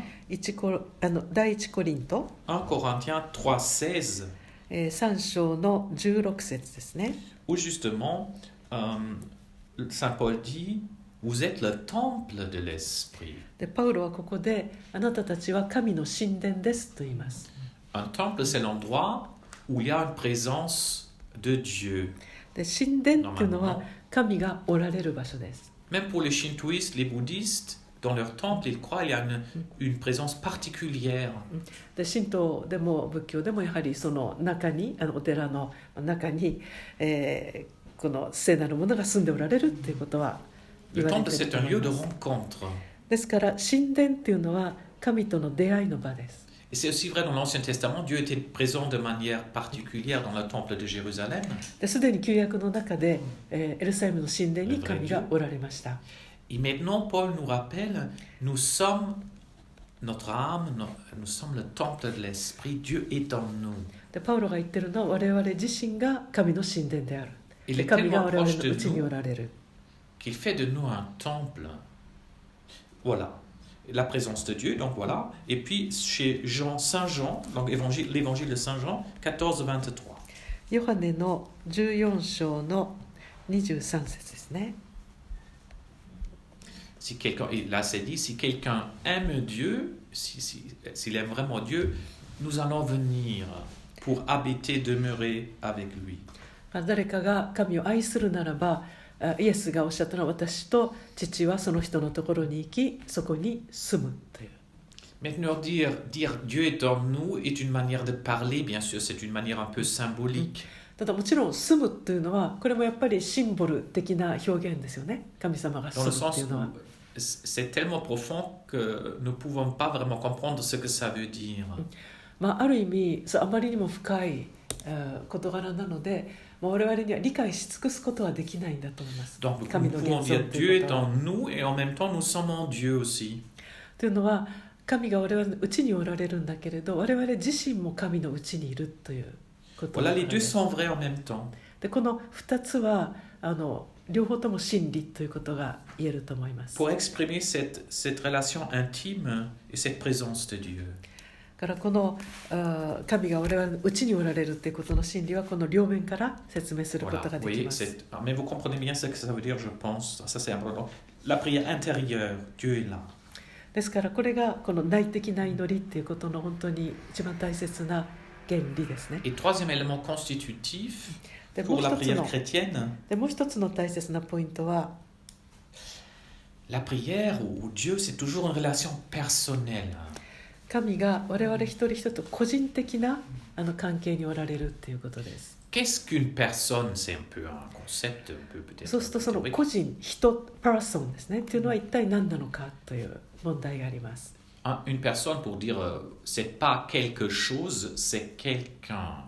第一コリント、 1 Corinthiens 3,16, 3章の16節ですね。 où justement Saint Paul dit, vous êtes le temple de l'Esprit. でパウロはここであなたたちは神の神殿ですと言います。 Un temple, c'est l'endroit où il y a une présence de Dieu. で神殿っていうのは神がおられる場所です。 Même pour les shintoïstes, les bouddhistes, dans leur temple, ils croient qu'il y a une présence particulière. で神道でも仏教でもやはりその中にお寺の中に、この聖なるものが住んでおられるっていうことは Le 言われ temple, てい c'est ると un 思い lieu de ます。 rencontre. ですから神殿っていうのは神との出会いの場です。 Et c'est aussi vrai dans l'Ancien Testament, Dieu était présent de manière particulière dans le temple de Jérusalem. ですでに旧約の中で、エルサレムの神殿に神がおられました。 Et maintenant, Paul nous rappelle, nous sommes, notre âme, nous sommes le temple de l'Esprit, Dieu est en nous. でパウロが言ってるのは我々自身が神の神殿である。 Il で est 神が tellement 我々 proche の de うちにお nous られる。 qu'il fait de nous un temple. Voilà, la présence de Dieu, donc voilà. Et puis chez Saint Jean, donc l'évangile de Saint Jean, 14-23. ヨハネの14章の23節ですね。Si quelqu'un, et là c'est dit, si quelqu'un aime Dieu, s'il aime vraiment Dieu, nous allons venir pour habiter, demeurer avec lui. 誰かが神を愛するならば、イエスがおっしゃったのは、私と父はその人のところに行き、そこに住むという。Maintenant, dire Dieu est en nous est une manière de parler, bien sûr, c'est une manière un peu symbolique. ただもちろん住むというのはこれもやっぱりシンボル的な表現ですよね。神様が Dans le 住むってい sens うのは。 où c'est tellement profond que nous ne pouvons pas vraiment comprendre ce que ça veut dire. ある意味あまりにも深い事柄なので、我々には理解し尽くすことはできないんだと思います。 Donc nous 神の pouvons 現像 dire と Dieu いうこ est とは。 en nous et en même temps nous sommes en Dieu aussi. というのは神が我々のうちにおられるんだけれど、我々自身も神のうちにいるということだ Voilà, から les で deux す。 sont vrais en même temps. でこの2つは両方とも真理ということが言えると思います。 Pour exprimer cette relation intime et cette présence de Dieu. だからこの神が我々のうちにおられるということの真理はこの両面から説明すること Voilà, が vous でき voyez, ます。 mais vous comprenez bien ce que ça veut dire, je pense. Ça, c'est important. La prière intérieure, Dieu est là. ですからこれがこの内的な祈りっていうことの本当に一番大切な原理ですね。 Et troisième élément constitutif でもう pour la 一つ prière の chrétienne, もう一つの大切なポイントは la prière ou Dieu, c'est toujours une relation personnelle. 神が我々一人一人と個人的な関係におられるっていうことです。 Qu'est-ce qu'une personne? C'est un peu un concept, un peu peut-être. そうするとその théorique. 個人、人、パーソンですねっていうのは一体何なのかという問題があります。 Une personne, pour dire, c'est pas quelque chose, c'est quelqu'un.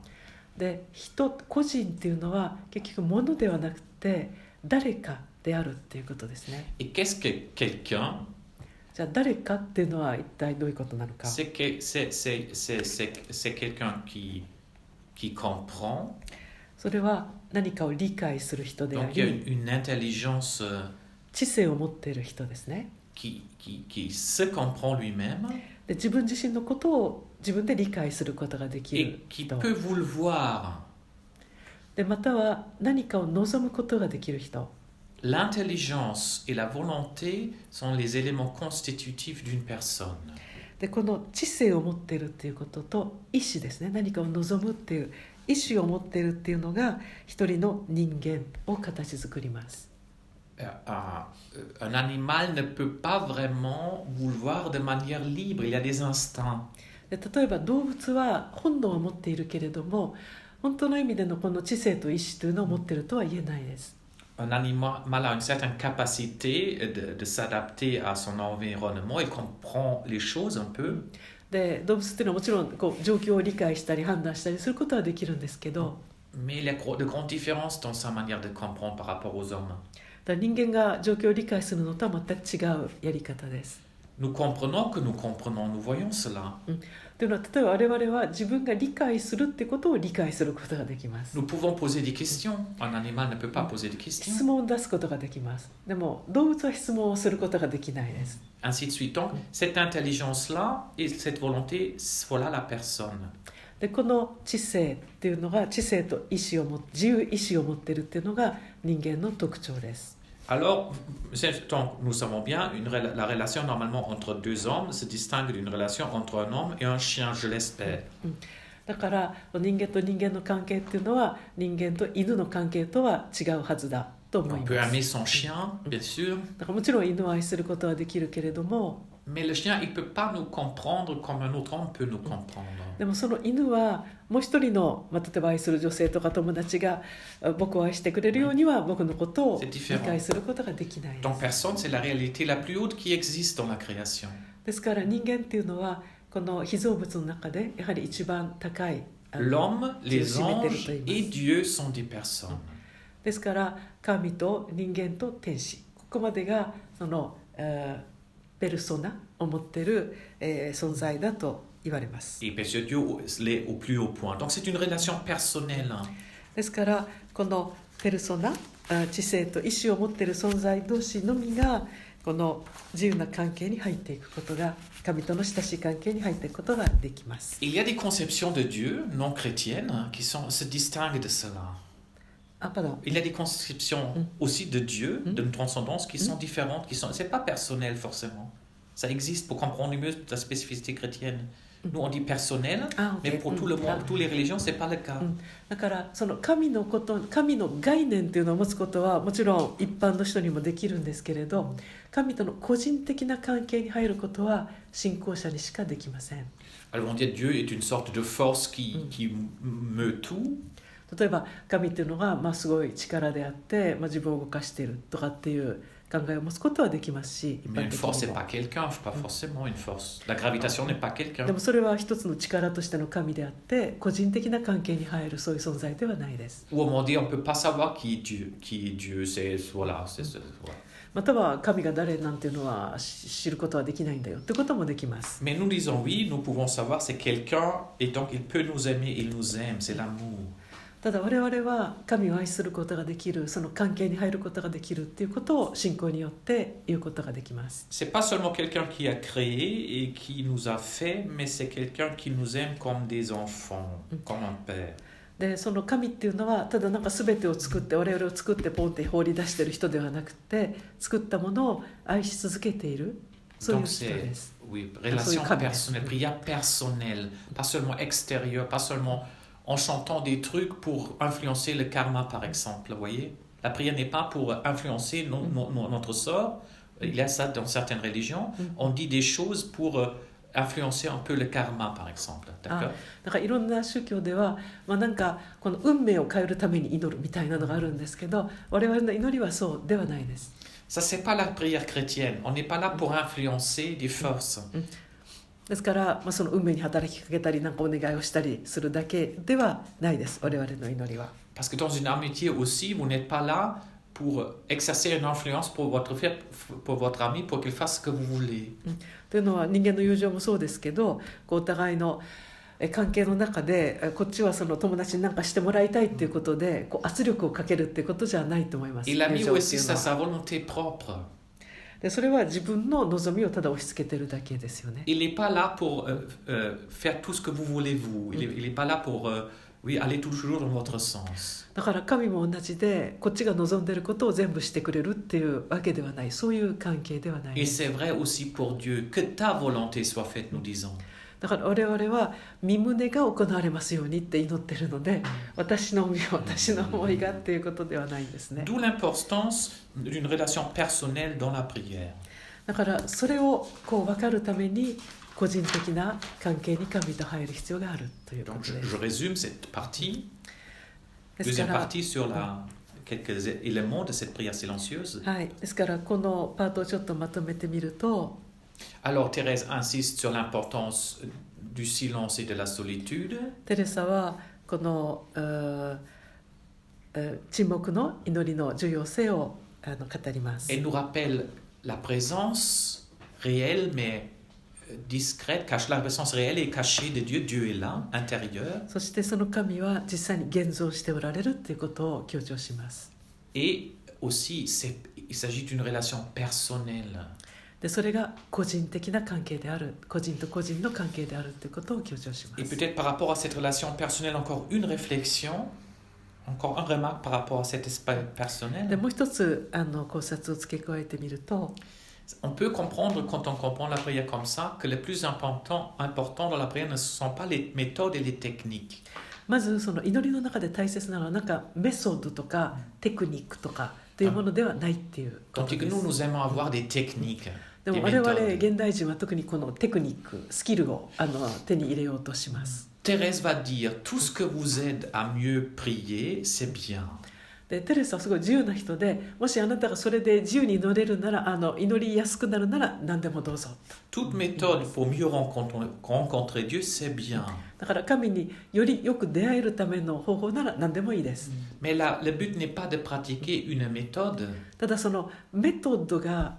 で人、個人っていうのは結局物ではなくて誰かであるっていうことですね。 Et qu'est-ce que quelqu'un? じゃあ誰かっていうのは一体どういうことなのか。 C'est quelqu'un qui comprend, それは何かを理解する人であ donc il y a り、 une intelligence 知性を持っている人ですね。 qui se comprend lui-même で自分自身のことを自分で理解することができ et る qui 人 peut vous le voir. でまたは何かを望むことができる人。 L'intelligence et la volonté sont les éléments constitutifs d'une personne. でこの知性を持っているっていうことと意志ですね、何かを望むっていう意志を持っているっていうのが一人の人間を形作ります。 Un animal ne peut pas vraiment vouloir de manière libre, il y a des instincts. で例えば動物は本能を持っているけれども、本当の意味でのこの知性と意志というのを持っているとは言えないです。 Un animal a une certaine capacité de s'adapter à son environnement, il comprend les choses un peu. で動物っていうのはもちろんこう状況を理解したり判断したりすることはできるんですけど、 Mais il y a de grandes différences dans sa manière de comprendre par rapport aux hommes. だから人間が状況を理解するのとは全く違うやり方です。 Nous comprenons que nous comprenons, nous voyons cela. というのは例えば我々は自分が理解するってことを理解することができます。 Nous pouvons poser des questions. Un animal ne peut pas poser des 質 questions. 問を出すことができます。でも動物は質問をすることができないです。 Ainsi de suite. Donc, cette intelligence-là et cette volonté, voilà la personne. でこの知性っていうのが知性と意志を自由意志を持っているっていうのが人間の特徴です。 Alors, donc, nous savons bien, la relation normalement entre deux hommes se distingue d'une relation entre un homme et un chien, je l'espère. だから人間と人間の関係っていうのは人間と犬の関係とは違うはずだと思い On ま peut aimer す。 son chien, bien sûr, だからもちろん犬を愛することはできるけれども、 mais le chien, il ne peut pas nous comprendre comme un autre homme peut nous comprendre. でもその犬はもう一人の、例えば愛する女性とか友達が僕を愛してくれるようには僕のことを理解することができないで Donc す。 personne, c'est la réalité la plus haute qui existe dans la création. ですから人間っていうのはこの被造物の中でやはり一番高い L'homme, les 占めてる anges と言います。 et Dieu sont des personnes. ですから神と人間と天使、ここまでがその、ペルソナを持っている、存在だと言われます。 Et bien sûr, Dieu l'est au plus haut point. Donc c'est une relation personnelle. ですからこのペルソナ、知性と意志を持っている存在同士のみがこの自由な関係に入っていくことが、神との親しい関係に入っていくことができます。 Il y a des conceptions de Dieu non chrétiennes qui se distinguent de cela. Ah, pardon. Il y a des conceptions aussi de Dieu, de notre transcendance, qui sont différentes. C'est pas personnel forcément. Ça existe pour comprendre mieux la spécificité chrétienne. Nous, on dit personnel, mais pour tout le monde, toutes les religions, c'est pas le cas. だからその神の概念っていうのを持つことはもちろん一般の人にもできるんですけれど、神との個人的な関係に入ることは信仰者にしかできません。Alors on dit que Dieu est une sorte de force qui meut tout. 例えば神っていうのがすごい力であって、自分を動かしているとかっていう考えを持つことはできますし、 Mais une force, c'est pas quelqu'un, pas forcément une force. La gravitation n'est pas quelqu'un. でもそれは一つの力としての神であって、個人的な関係に入るそういう存在ではないです。 Ou autrement dit, on peut pas savoir qui est Dieu. C'est voilà. または神が誰なんていうのは知ることはできないんだよってこともできます。 Mais nous disons oui, nous pouvons savoir c'est quelqu'un et donc il peut nous aimer, il nous aime, c'est l'amour. ただ我々は神を愛することができる、その関係に入ることができるっていうことを信仰によって言うことができます。 C'est pas seulement quelqu'un qui a créé et qui nous a fait, mais c'est quelqu'un qui nous aime comme des enfants, comme un père. でその神っていうのはただ全てを作って我々を作ってポンって放り出してる人ではなくて、作ったものを愛し続けているそういう人です。 Oui, relation personnelle, prière personnelle, pas seulement extérieure, pas seulement en chantant des trucs pour influencer le karma, par exemple. Vous voyez, la prière n'est pas pour influencer notre sort. Il y a ça dans certaines religions. On dit des choses pour influencer un peu le karma, par exemple. D'accord? だからいろんな宗教では、この運命を変えるために祈るみたいなのがあるんですけど、我々の祈りはそうではないです。 Ça, c'est pas la prière chrétienne. On n'est pas là pour influencer des forces. ですから、その運命に働きかけたりお願いをしたりするだけではないです、我々の祈りは。 Parce que dans une amitié aussi, vous n'êtes pas là pour exercer une influence pour votre ami pour qu'il fasse ce que vous voulez. というのは人間の友情もそうですけど、お互いの関係の中でこっちはその友達に何かしてもらいたいっていうことで圧力をかけるっていうことじゃないと思います。 Il a mis aussi sa volonté propre. でそれは自分の望みをただ押し付けてるだけですよね。 Il n'est pas là pour faire tout ce que vous voulez vous. Il n'est pas là pour aller toujours dans votre sens. だから神も同じで、こっちが望んでることを全部してくれるっていうわけではない、そういう関係ではない。 Et c'est vrai aussi pour Dieu, que ta volonté soit faite, nous disons. だから我々は御胸が行われますようにって祈ってるので、私の身を私の思いがっていうことではないんですね。 D'où l'importance d'une relation personnelle dans la prière. だからそれを分かるために個人的な関係に神と入る必要があるということ Donc です。 je résume cette partie. ですか Deuxième ら、 partie sur quelques éléments de cette prière silencieuse. はい、ですからこのパートをちょっとまとめてみると、 Alors Thérèse insiste sur l'importance du silence et de la solitude. テレサはこの沈黙の祈りの重要性を語ります。 Elle nous rappelle la présence réelle mais discrète, la présence réelle et cachée de Dieu. Dieu est là, intérieur. そしてその神は実際に現像しておられるということを強調します。 Et aussi, il s'agit d'une relation personnelle. でそれが個人的な関係である、個人と個人の関係であるということを強調しま Et す。 peut-être par rapport à cette relation personnelle, encore une réflexion, encore une remarque par rapport à cet espace で personnel. もう一つ考察を付け加えてみると、 On peut comprendre, quand on comprend la prière comme ça, que le plus important dans la prière ne sont pas les méthodes et les techniques. まずその祈りの中で大切なのはメソッドとかテクニックとかというものではないっていうこと Tandis で que す。 nous aimons avoir des techniques, で des も我々 méthodes. 現代人は特にこのテクニック、スキルを手に入れようとします。 Thérèse va dire, tout ce que vous aide à mieux prier, c'est bien. でテレサはすごい自由な人で、もしあなたがそれで自由に祈れるなら、祈りやすくなるなら何でもどうぞ。 Toute méthode pour mieux rencontrer Dieu, c'est bien. だから神によりよく出会えるための方法なら何でもいいです。 Mais là, le but n'est pas de pratiquer une méthode, ただそのメソッドが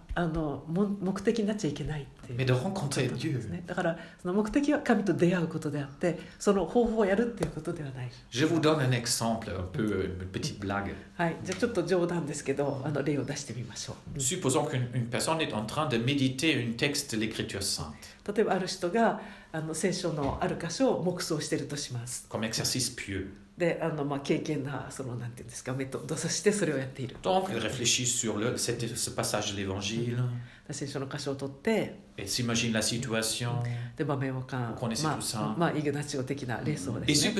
目的になっちゃいけないっていう mais de こと rencontrer で Dieu. すね。だからその目的は神と出会うことであって、その方法をやるっていうことではない。 Je vous donne un exemple, un peu une petite blague. はい、じゃあちょっと冗談ですけど、例を出してみましょう。 Supposons qu'une personne est en train de méditer un texte de l'Écriture sainte, 例えばある人が聖書のある箇所を黙想しているとします。 comme exercice pieux. で経験ななんていうんですかメソッドとしてそれをやっている。 Donc, elle réfléchit sur ce passage de l'évangile 聖書の箇所を取って et s'imagine la situation. で場面をVous connaissez tout ça. イグナチオ的な例想 Et ですね。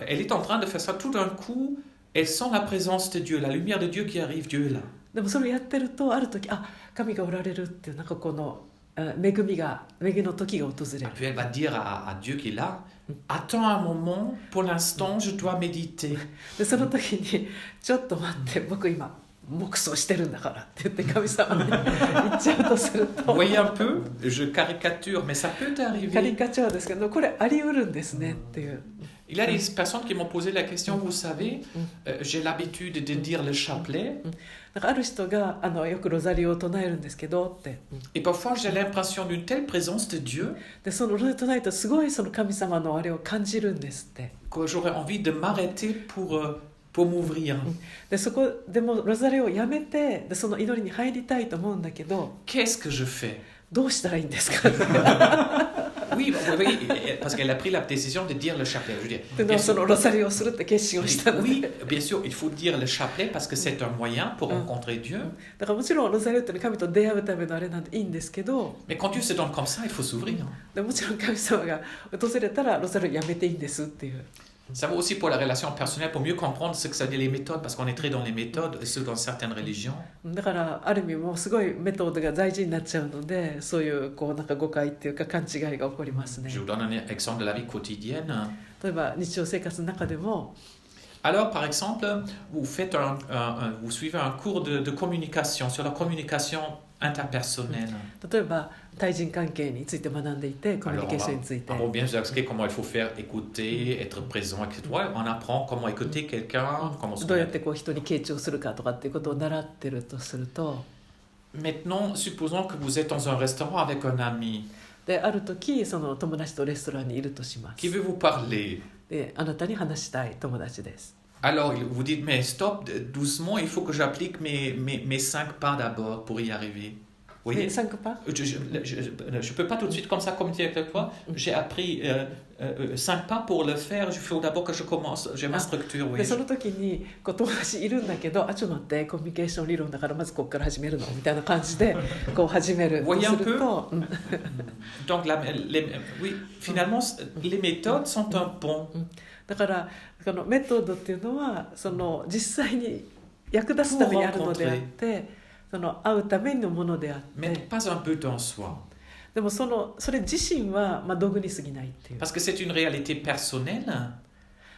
elle est en train de faire ça tout d'un coup. Elle sent la présence de Dieu, la lumière de Dieu qui arrive. Dieu est là. でもそれをやってるとある時神がおられるっていうこの恵みの時が訪れる。 Puis elle va dire à Dieu qui est là, attends un moment, pour l'instant, je dois méditer. でその時にちょっと待って僕今黙想してるんだからって言って神様に言っちゃうとする Vous と voyez un peu, je caricature, mais ça peut カリ arriver. カチュアですけどこれあり得るんですねっていう。 Il y a des personnes qui m'ont posé la question, vous savez, j'ai l'habitude de dire le chapelet, だからある人がよくロザリオを唱えるんですけどって、 et parfois j'ai l'impression d'une telle présence de Dieu でそのロザリオを唱えるとすごいその神様のあれを感じるんですって。 que j'aurais envie de m'arrêter pour m'ouvrir. でそこでもロザリオをやめてでその祈りに入りたいと思うんだけど Qu'est-ce que je fais? どうしたらいいんですかって Oui, parce qu'elle a pris la décision de dire le chapelet. Je veux dire, で bien そ sûr, のロザリオをするって決心をしたので、 oui, bien sûr, il faut dire le chapelet parce que c'est un moyen pour rencontrer Dieu. だからもちろんロザリオってのは神と出会うためのあれなんでいいんですけど、 Mais quand Dieu se donne comme ça, il faut s'ouvrir. でもちろん神様が訪れたらロザリオやめていいんですっていう。 Ça vaut aussi pour la relation personnelle, pour mieux comprendre ce que ça dit les méthodes, parce qu'on est très dans les méthodes, et ce dans certaines religions. だからある意味もうすごいメトードが大事になっちゃうのでそういう誤解っていうか勘違いが起こりますね。 Je vous donne un exemple de la vie quotidienne. 例えば日常生活の中でも Alors, par exemple, vous suivez un cours de communication, sur la communication interpersonnelle. 例えば対人関係について学んでいてコミュニケーションについて On va bien vous expliquer comment il faut faire écouter, être présent, etc. On apprend comment écouter quelqu'un, comment se どうやって人に傾聴するかとかっていうことを習ってるとすると Maintenant, supposons que vous êtes dans un restaurant avec un ami である時その友達とレストランにいるとします qui veut vous parler. であなたに話したい友達です Alors, vous dites, mais stop, doucement, il faut que j'applique mes 5 pas d'abord pour y arriver. Vous voyez, 5パ je peux pas tout de suite comme ça, comme dire quelquefois. J'ai appris 5 pas pour le faire. Il faut d'abord que je commence. J'ai ma structure. Vous で voyez. その時に友達いるんだけどちょっと待ってコミュニケーション理論だからまずここから始めるのみたいな感じで始めるとすると Donc, oui, finalement, les méthodes sont un pont. だからこのメトードっていうのは実際に役立つためにあるのであって会うためのものであって Mais pas un but en soi. でもそれ自身は道具に過ぎないっていう。 Parce que c'est une réalité personnelle.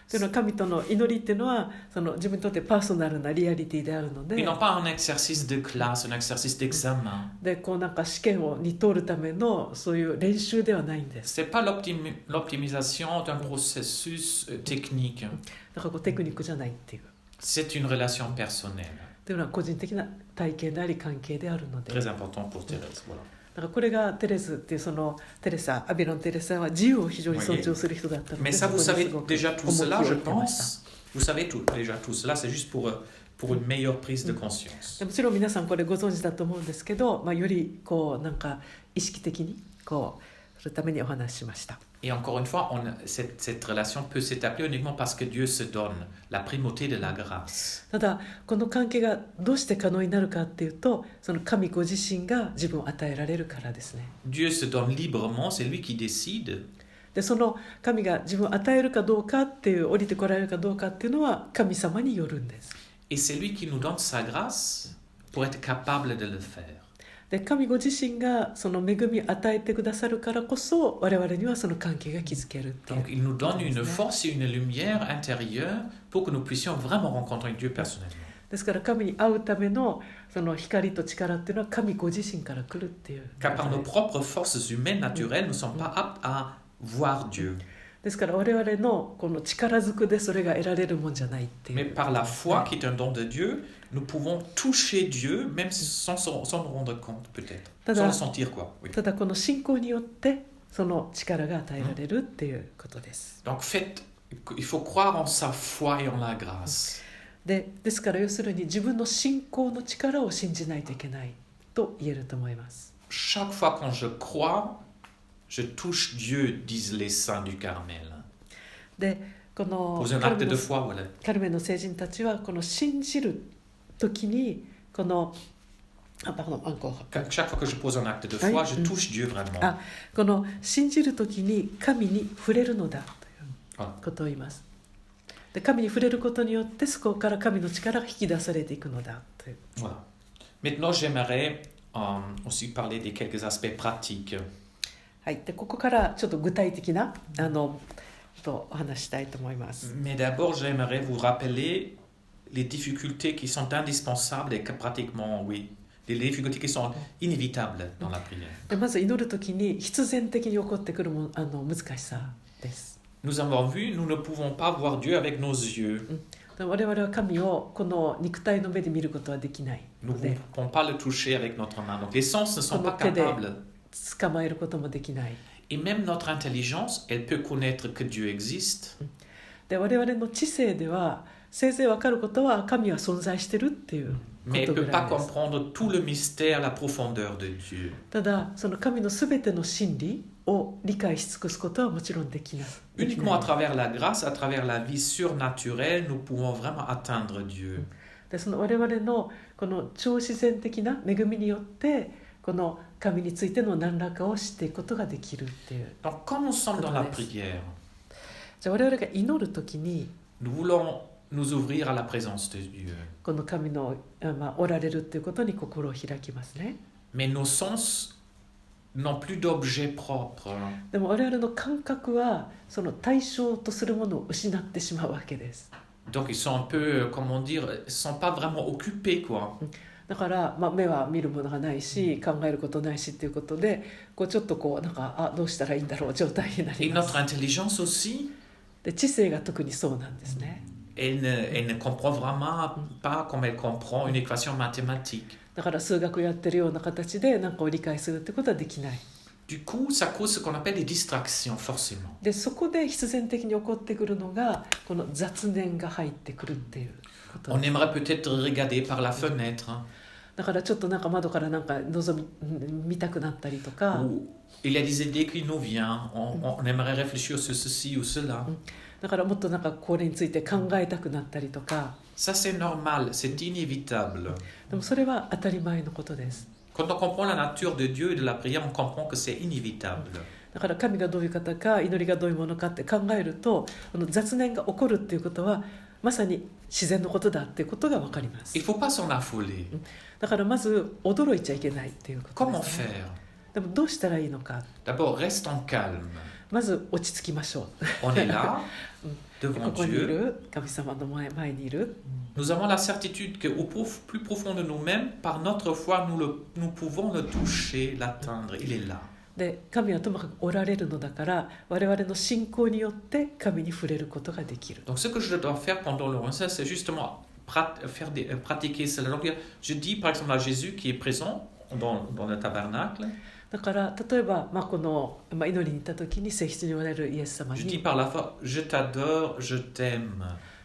というのは神との祈りっていうのは自分にとってパーソナルなリアリティであるので Et non pas un exercice de classe, un exercice d'examen. で試験に通るためのそういう練習ではないんです。 C'est pas l'optimisation d'un processus technique. だからテクニックじゃないっていう。 C'est une relation personnelle. というのは個人的な体験であり関係であるので。 Très important pour Thérèse. Voilà. だからこれがテレズっていうテレサアビロン・テレサは自由を非常に尊重する人だったので Mais ça, vous そこに savez すごく déjà tout 重きを cela, 置 je いてました。 pense. Vous savez déjà tout cela, c'est juste pour une meilleure prise de conscience. でもちろん皆さんこれご存知だと思うんですけど、より意識的にするためにお話ししました。 Et encore une fois, cette relation peut s'établir uniquement parce que Dieu se donne la primauté de la grâce. ただこの関係がどうして可能になるかっていうとその神ご自身が自分を与えられるからですね。 Dieu se donne librement, c'est lui qui décide. でその神が自分を与えるかどうかっていう降りてこられるかどうかっていうのは神様によるんです。 Et c'est lui qui nous donne sa grâce pour être capable de le faire. で神ご自身がその恵みを与えてくださるからこそ我々にはその関係が築けるっていう。 Donc il nous donne une force et une lumière intérieure pour que nous puissions vraiment rencontrer Dieu personnellement. ですから神に会うためのその光と力っていうのは神ご自身から来るっていう。 Car par nos propres forces humaines naturelles, nous ne sommes pas aptes à voir Dieu. ですから我々のこの力ずくでそれが得られるもんじゃないっていう。 Mais par la foi, qui est un don de Dieu, nous pouvons toucher Dieu, même sans nous rendre compte, peut-être. Sans le sentir, quoi. Oui. ただこの信仰によってその力が与えられるっていうことです。 Donc il faut croire en sa foi et en la grâce. ですから要するに自分の信仰の力を信じないといけないと言えると思います。 Chaque fois quand je crois, je touche Dieu, disent les saints du Carmel. でこの Pose un acte de foi, voilà. カルメンの聖人たちはこの信じる時にこのpardon, encore. Chaque fois que je pose un acte de foi, Oui. je touche Dieu vraiment. この信じる時に神に触れるのだというあことを言います。で神に触れることによってそこから神の力が引き出されていくのだという。Voilà. Maintenant, j'aimerais aussi parler des quelques aspects pratiques. はい、でここからちょっと具体的なとお話したいと思います。 Mais d'abord, j'aimerais vous rappeler les difficultés qui sont indispensables et que pratiquement, oui, les difficultés qui sont inévitables dans la prière. でまず祈る時に必然的に起こってくる難しさです。 Nous avons vu, nous ne pouvons pas voir Dieu avec nos yeux. 我々は神をこの肉体の目で見ることはできない Nous の ne で pouvons pas le toucher avec notre main. Donc les sens ne sont pas capables. 捕まえることもできない。 Et même notre intelligence, elle peut connaître que Dieu existe. で我々の知性ではせいぜい分かることは神は存在してるっていうこ Mais elle と ne ぐ peut ら pas いです。 comprendre tout le mystère, la profondeur de Dieu. ただその神のすべての真理を理解し尽くすことはもちろんできない。 Uniquement à travers la grâce, à travers la vie surnaturelle, nous pouvons vraiment atteindre Dieu. でその我々のこの超自然的な恵みによってこの神についての何らかを知っていくことができるっていう。 Donc quand nous sommes dans la prière, じゃあ我々が祈るときに nous voulons nous ouvrir à la présence de Dieu. この神の、おられるっていうことに心を開きますね。 Mais nos sens n'ont plus d'objet propre. でも我々の感覚はその対象とするものを失ってしまうわけです。 Donc ils sont un peu, comment dire, ils sont pas vraiment occupés, quoi. だから、目は見るものがないし考えることないしっていうことでこうちょっとこうなんかどうしたらいいんだろう状態にな Et ります。 notre intelligence aussi, で知性が特にそうなんですね。 elle ne comprend vraiment pas comme elle comprend une équation mathématique. だから数学やってるような形で何かを理解するってことはできない。 Du coup, ça cause ce qu'on appelle des distractions, forcément. でそこで必然的に起こってくるのがこの雑念が入ってくるっていうことで On す。 aimerait peut-être regarder par la fenêtre, hein, だからちょっとなんか窓からなんか見たくなったりとか、 où il y a des idées qui nous viennent, on aimerait réfléchir sur ceci ou cela. だからもっとなんかこれについて考えたくなったりとか、 Ça, c'est normal, c'est inévitable. でもそれは当たり前のことです。 Quand on comprend la nature de Dieu et de la prière, on comprend que c'est inévitable. だから神がどういう方か祈りがどういうものかって考えるとこの雑念が起こるっていうことはまさに自然のことだっていうことが分かります。 Il ne faut pas s'en affoler. だからまず驚いちゃいけないっていうことで Comment す、ね。 faire? でもどうしたらいいのか。 D'abord, restons calmes. まず落ち着きましょう。 On est là, こ devant こにい Dieu. る神様の前にいる。 Nous avons la certitude qu'au plus profond de nous-mêmes, par notre foi, nous pouvons le toucher, l'atteindre. Il est là. で神はともかくおられるのだから我々の信仰によって神に触れることができる。 Donc, ce que je dois faire pendant le repas, c'est justement pratiquer cela. Donc, je dis par exemple à Jésus qui est présent dans le tabernacle, だから例えば、この、祈りに行った時に聖室におられるイエス様 je dis に par la foi, je t'adore, je t'aime.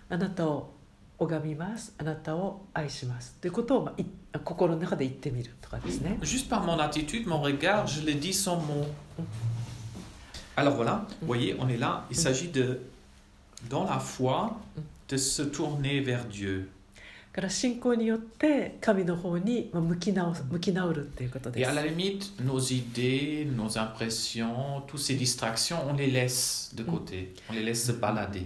あなたを拝みます、あなたを愛しますということを、心の中で言ってみるとかですね。 Juste par mon attitude, mon regard, je le dis sans mots. Alors voilà, vous voyez, on est là. Il s'agit dans la foi, de se tourner vers Dieu. だから信仰によって神の方に向き直るっていうこと Et で à す。 la limite, nos idées, nos impressions, toutes ces distractions, on les laisse de côté. On les laisse se balader.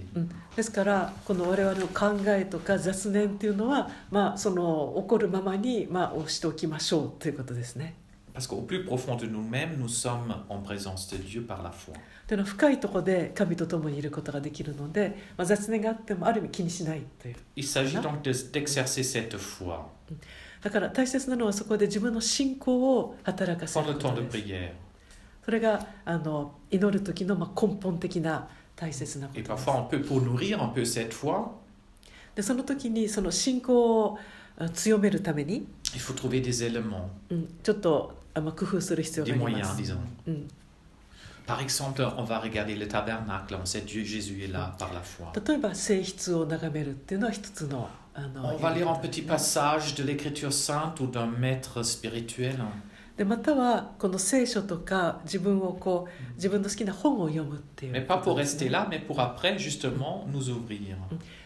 ですからこの我々の考えとか雑念っていうのは、その起こるままに、押しておきましょうということですね。 Parce qu'au plus profond de nous-mêmes, nous sommes en présence de Dieu par la foi. というのは深いところで神と共にいることができるので、雑念があってもある意味気にしないという。 Il s'agit donc d'exercer cette foi だから大切なのはそこで自分の信仰を働かせ pendant る le こ temps と de です。 prière. それが祈る時の根本的な大切なこ Et とです。 parfois, pour nourrir un peu cette foi, でその時にその信仰を強めるために、 il faut trouver des éléments, ちょっと工夫する必要が des ありま moyens, す。 disons. Par exemple, on va regarder le tabernacle, on sait que Jésus est là par la foi. 例えば聖室を眺めるっていうのは一つのOn va lire un petit passage de l'Écriture sainte ou d'un maître spirituel. でまたはこの聖書とか自分の好きな本を読むっていう Mais こ pas と pour ですね rester là, mais pour après, justement, nous ouvrir.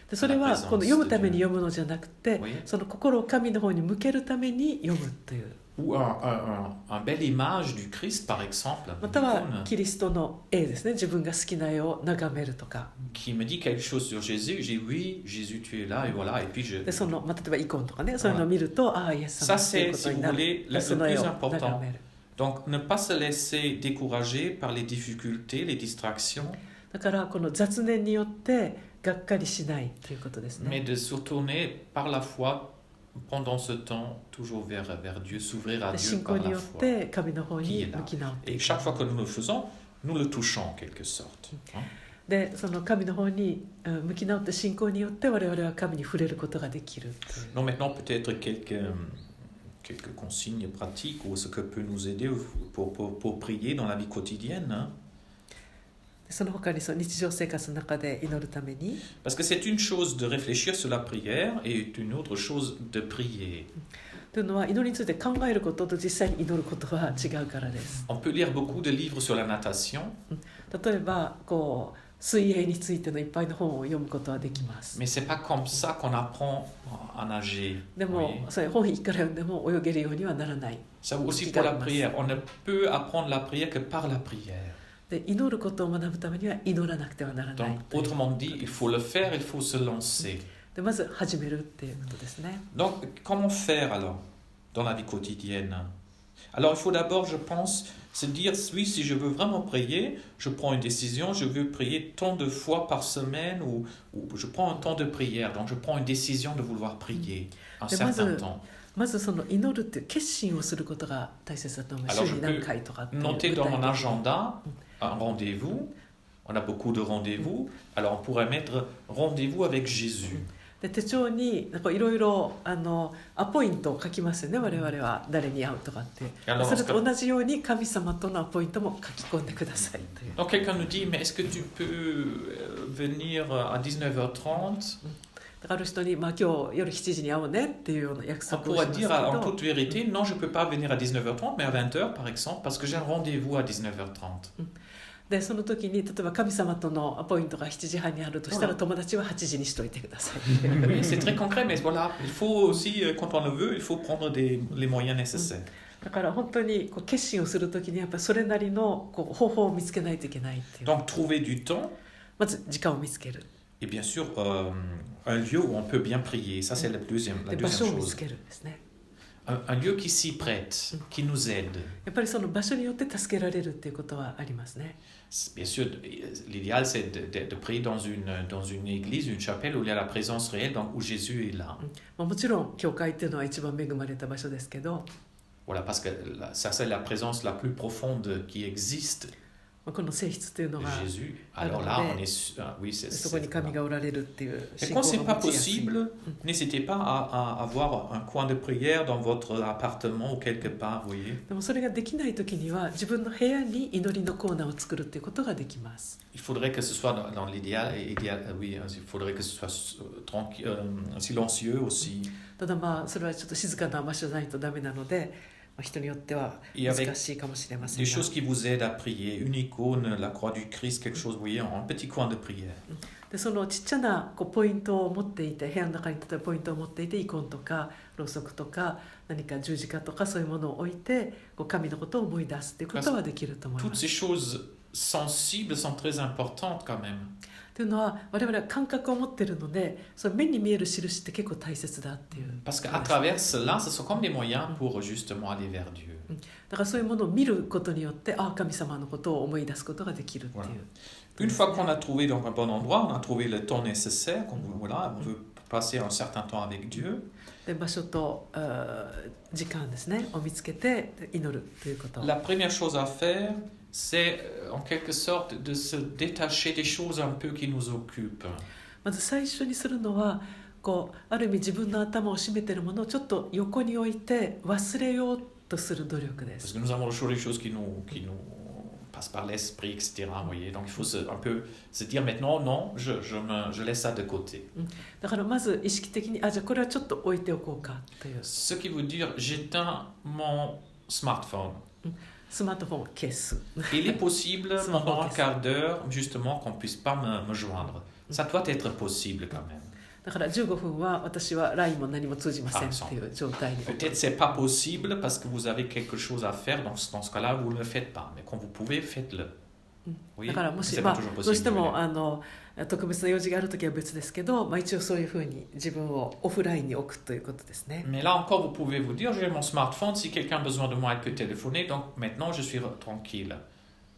でそれはこの読むために読むのじゃなくて Oui. その心を神の方に向けるために読むという Ou un belle image du Christ, par exemple, ま une たは icône キリストの絵ですね自分が好きな絵を眺めるとか qui me dit quelque chose sur Jésus. J'ai dit oui, Jésus, tu es là, et voilà. Et puis je. でその、例えばイコンとかねそういうのを見るとああイエス様 Ça, っていう c'est, こと si に vous なる voulez, で le その絵 plus を important. 眺める Donc, ne pas se laisser décourager par les difficultés, les distractions, だからこの雑念によってがっかりしないということですね mais de se tourner par la foi pendant ce temps toujours vers Dieu, s'ouvrir à で Dieu 信仰 par に la よっ foi. て神の方に向き直ってい Et く chaque fois que nous le faisons, nous le touchons en quelque sorte. Hein. でその神の方に向き直って信仰によって我々は神に触れることができるという Donc maintenant, peut-être quelques consignes pratiques ou ce que peut nous aider pour prier dans la vie quotidienne. Hein. その他にその日常生活の中で祈るために Parce que c'est une chose de réfléchir sur la prière et une autre chose de prier. というのは祈りについて考えることと実際に祈ることは違うからです On peut lire beaucoup de livres sur la natation, 例えば水泳についてのいっぱいの本を読むことはできます mais c'est pas comme ça qu'on apprend à nager. でも Oui. それ本いくら読んでも泳げるようにはならない Ça vaut aussi pour la prière. On ne peut apprendre la prière que par la prière. で祈ることを学ぶためには祈らなくてはならない Donc, autrement dit, il faut le faire, il faut se lancer. でまず始めるっていうことですね Donc, comment faire alors dans la vie quotidienne? Alors, il faut d'abord, je pense, se dire, oui, si je veux vraiment prier, je prends une décision, je veux prier tant de fois par semaine ou je prends un temps de prière. Donc, je prends une décision de vouloir prier un Mais certain moi, temps. まずその祈るっていう決心をすることが大切だと思います Alors, 週 je に何回とかっていう Notez 具体 dans 的 mon に agenda un rendez-vous. On a beaucoup de rendez-vous. Alors, on pourrait mettre rendez-vous avec Jésus. で手帳にいろいろアポイントを書きますよね我々は誰に会うとかって Alors, それと同じように神様とのアポイントも書き込んでくださいという Donc, quelqu'un nous dit, mais est-ce que tu peux venir à 19h30? だからある人に、今日夜7時に会おうねっていうような約 On 束をし pourrait ますけ dire en ど toute vérité, non, je ne peux pas venir à 19h30, mais à 20h par exemple, parce que j'ai un rendez-vous à 19h30. でその時に例えば神様とのアポイントが7時半にあるとしたら Voilà. 友達は8時にしといてください Oui, c'est très concret, mais voilà, il faut aussi, quand on le veut, il faut prendre les moyens nécessaires. だから本当に決心をする時にやっぱりそれなりの方法を見つけないといけないっていう Donc, trouver du temps まず時間を見つける et bien sûr un lieu où on peut bien prier. Ça, c'est la で deuxième 場所を見 chose. つけるんですね Un lieu qui s'y prête, qui nous aide. やっぱりその場所によって助けられるっていうことはありますね Bien sûr, l'idéal, c'est de prier dans une église, une chapelle où il y a la présence réelle, donc où Jésus est là. まあもちろん教会っていうのは一番恵まれた場所ですけど Voilà, parce que ça, c'est la présence la plus profonde qui existe まあこの性質というの de が Jésus. Alors là, on est... oui, c'est... そこに神 voilà. がおられるっていう Et 信 quand 仰 ce が n'est pas 持ちやすい possible, n'hésitez pas à avoir un coin de prière dans votre appartement ou quelque part, vous voyez. でもそれができない時には自分の部屋に祈りのコーナーを作るっていうことができます Il faudrait que ce soit dans l'idéal, oui, il faudrait que ce soit silencieux aussi. ただまあそれはちょっと静かな場所じゃないとダメなので、まあ、人によっては難しいかもしれません Des が choses qui vous aident à prier, une icône, la croix du Christ, quelque chose, vous voyez, un petit coin de prière. でそのちっちゃなポイントを持っていて部屋の中に例えばポイントを持っていてイコンとかろうそくとか何か十字架とかそういうものを置いて神のことを思い出すっていうことはできると思いま Toutes す ces choses sensibles sont très importantes quand même. というのは我々は感覚を持っているのでその目に見える印って結構大切だっていう Parce qu'à travers cela, ce sont comme des moyens pour justement aller vers Dieu. だからそういうものを見ることによって神様のことを思い出すことができるっていう Une fois qu'on a trouvé donc un bon endroit, on a trouvé le temps nécessaire, voilà, on veut passer un certain temps avec Dieu. で場所と時間ですねを見つけて祈るということ La première chose à faire, c'est en quelque sorte de se détacher des choses un peu qui nous occupent. まず最初にするのはある意味自分の頭を占めているものをちょっと横に置いて忘れようとする努力で Parce す que nous avons toujours des choses qui nous passent par l'esprit, etc. Vous voyez? Donc il faut un peu se dire maintenant, non, je laisse ça de côté. だからまず意識的にじゃあこれはちょっと置いておこうかという Ce qui veut dire, j'éteins mon smartphone. スマートフォンを消す。 Il est possible C'est marrant, pendant un qu'est-ce- quart d'heure, justement, qu'on ne puisse pas me joindre. Ça doit être possible quand même. だから15分は私は LINE も何も通じませんっていう状態に。 Peut-être c'est pas possible parce que vous avez quelque chose à faire, donc dans ce cas-là, vous ne le faites pas. Mais quand vous pouvez, faites-le. Oui, だからもし、 c'est ま pas あ toujours どうして possible. も特別な用事があるときは別ですけど、まあ、一応そういうふうに自分をオフラインに置くということですね。 Mais là encore, vous pouvez vous dire, j'ai mon smartphone, si quelqu'un a besoin de moi, il peut téléphoner, donc maintenant je suis tranquille.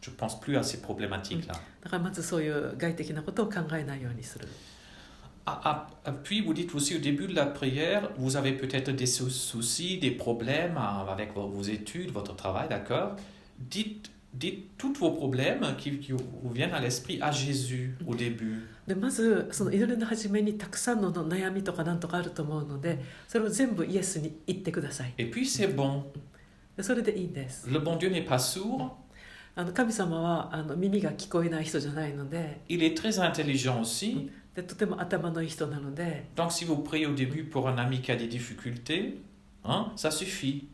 Je ne pense plus à ces problématiques-là. だからまずそういう外的なことを考えないようにする。 Puis vous dites aussi au début de la prière, vous avez peut-être des soucis, des problèmes avec vos études, votre travail, d'accord? Dites tous vos problèmes qui vous viennent à l'esprit à Jésus au début. でまずその祈りの初めにたくさんの悩みとかなんとかあると思うので、それを全部イエスに言ってください。 Et puis c'est bon. でそれでいいんです。 Le bon Dieu n'est pas sourd, 神様は耳が聞こえない人じゃないので、 il est très intelligent aussi. でとても頭のいい人なので、 Donc si vous priez au début pour un ami qui a des difficultés, hein, ça suffit.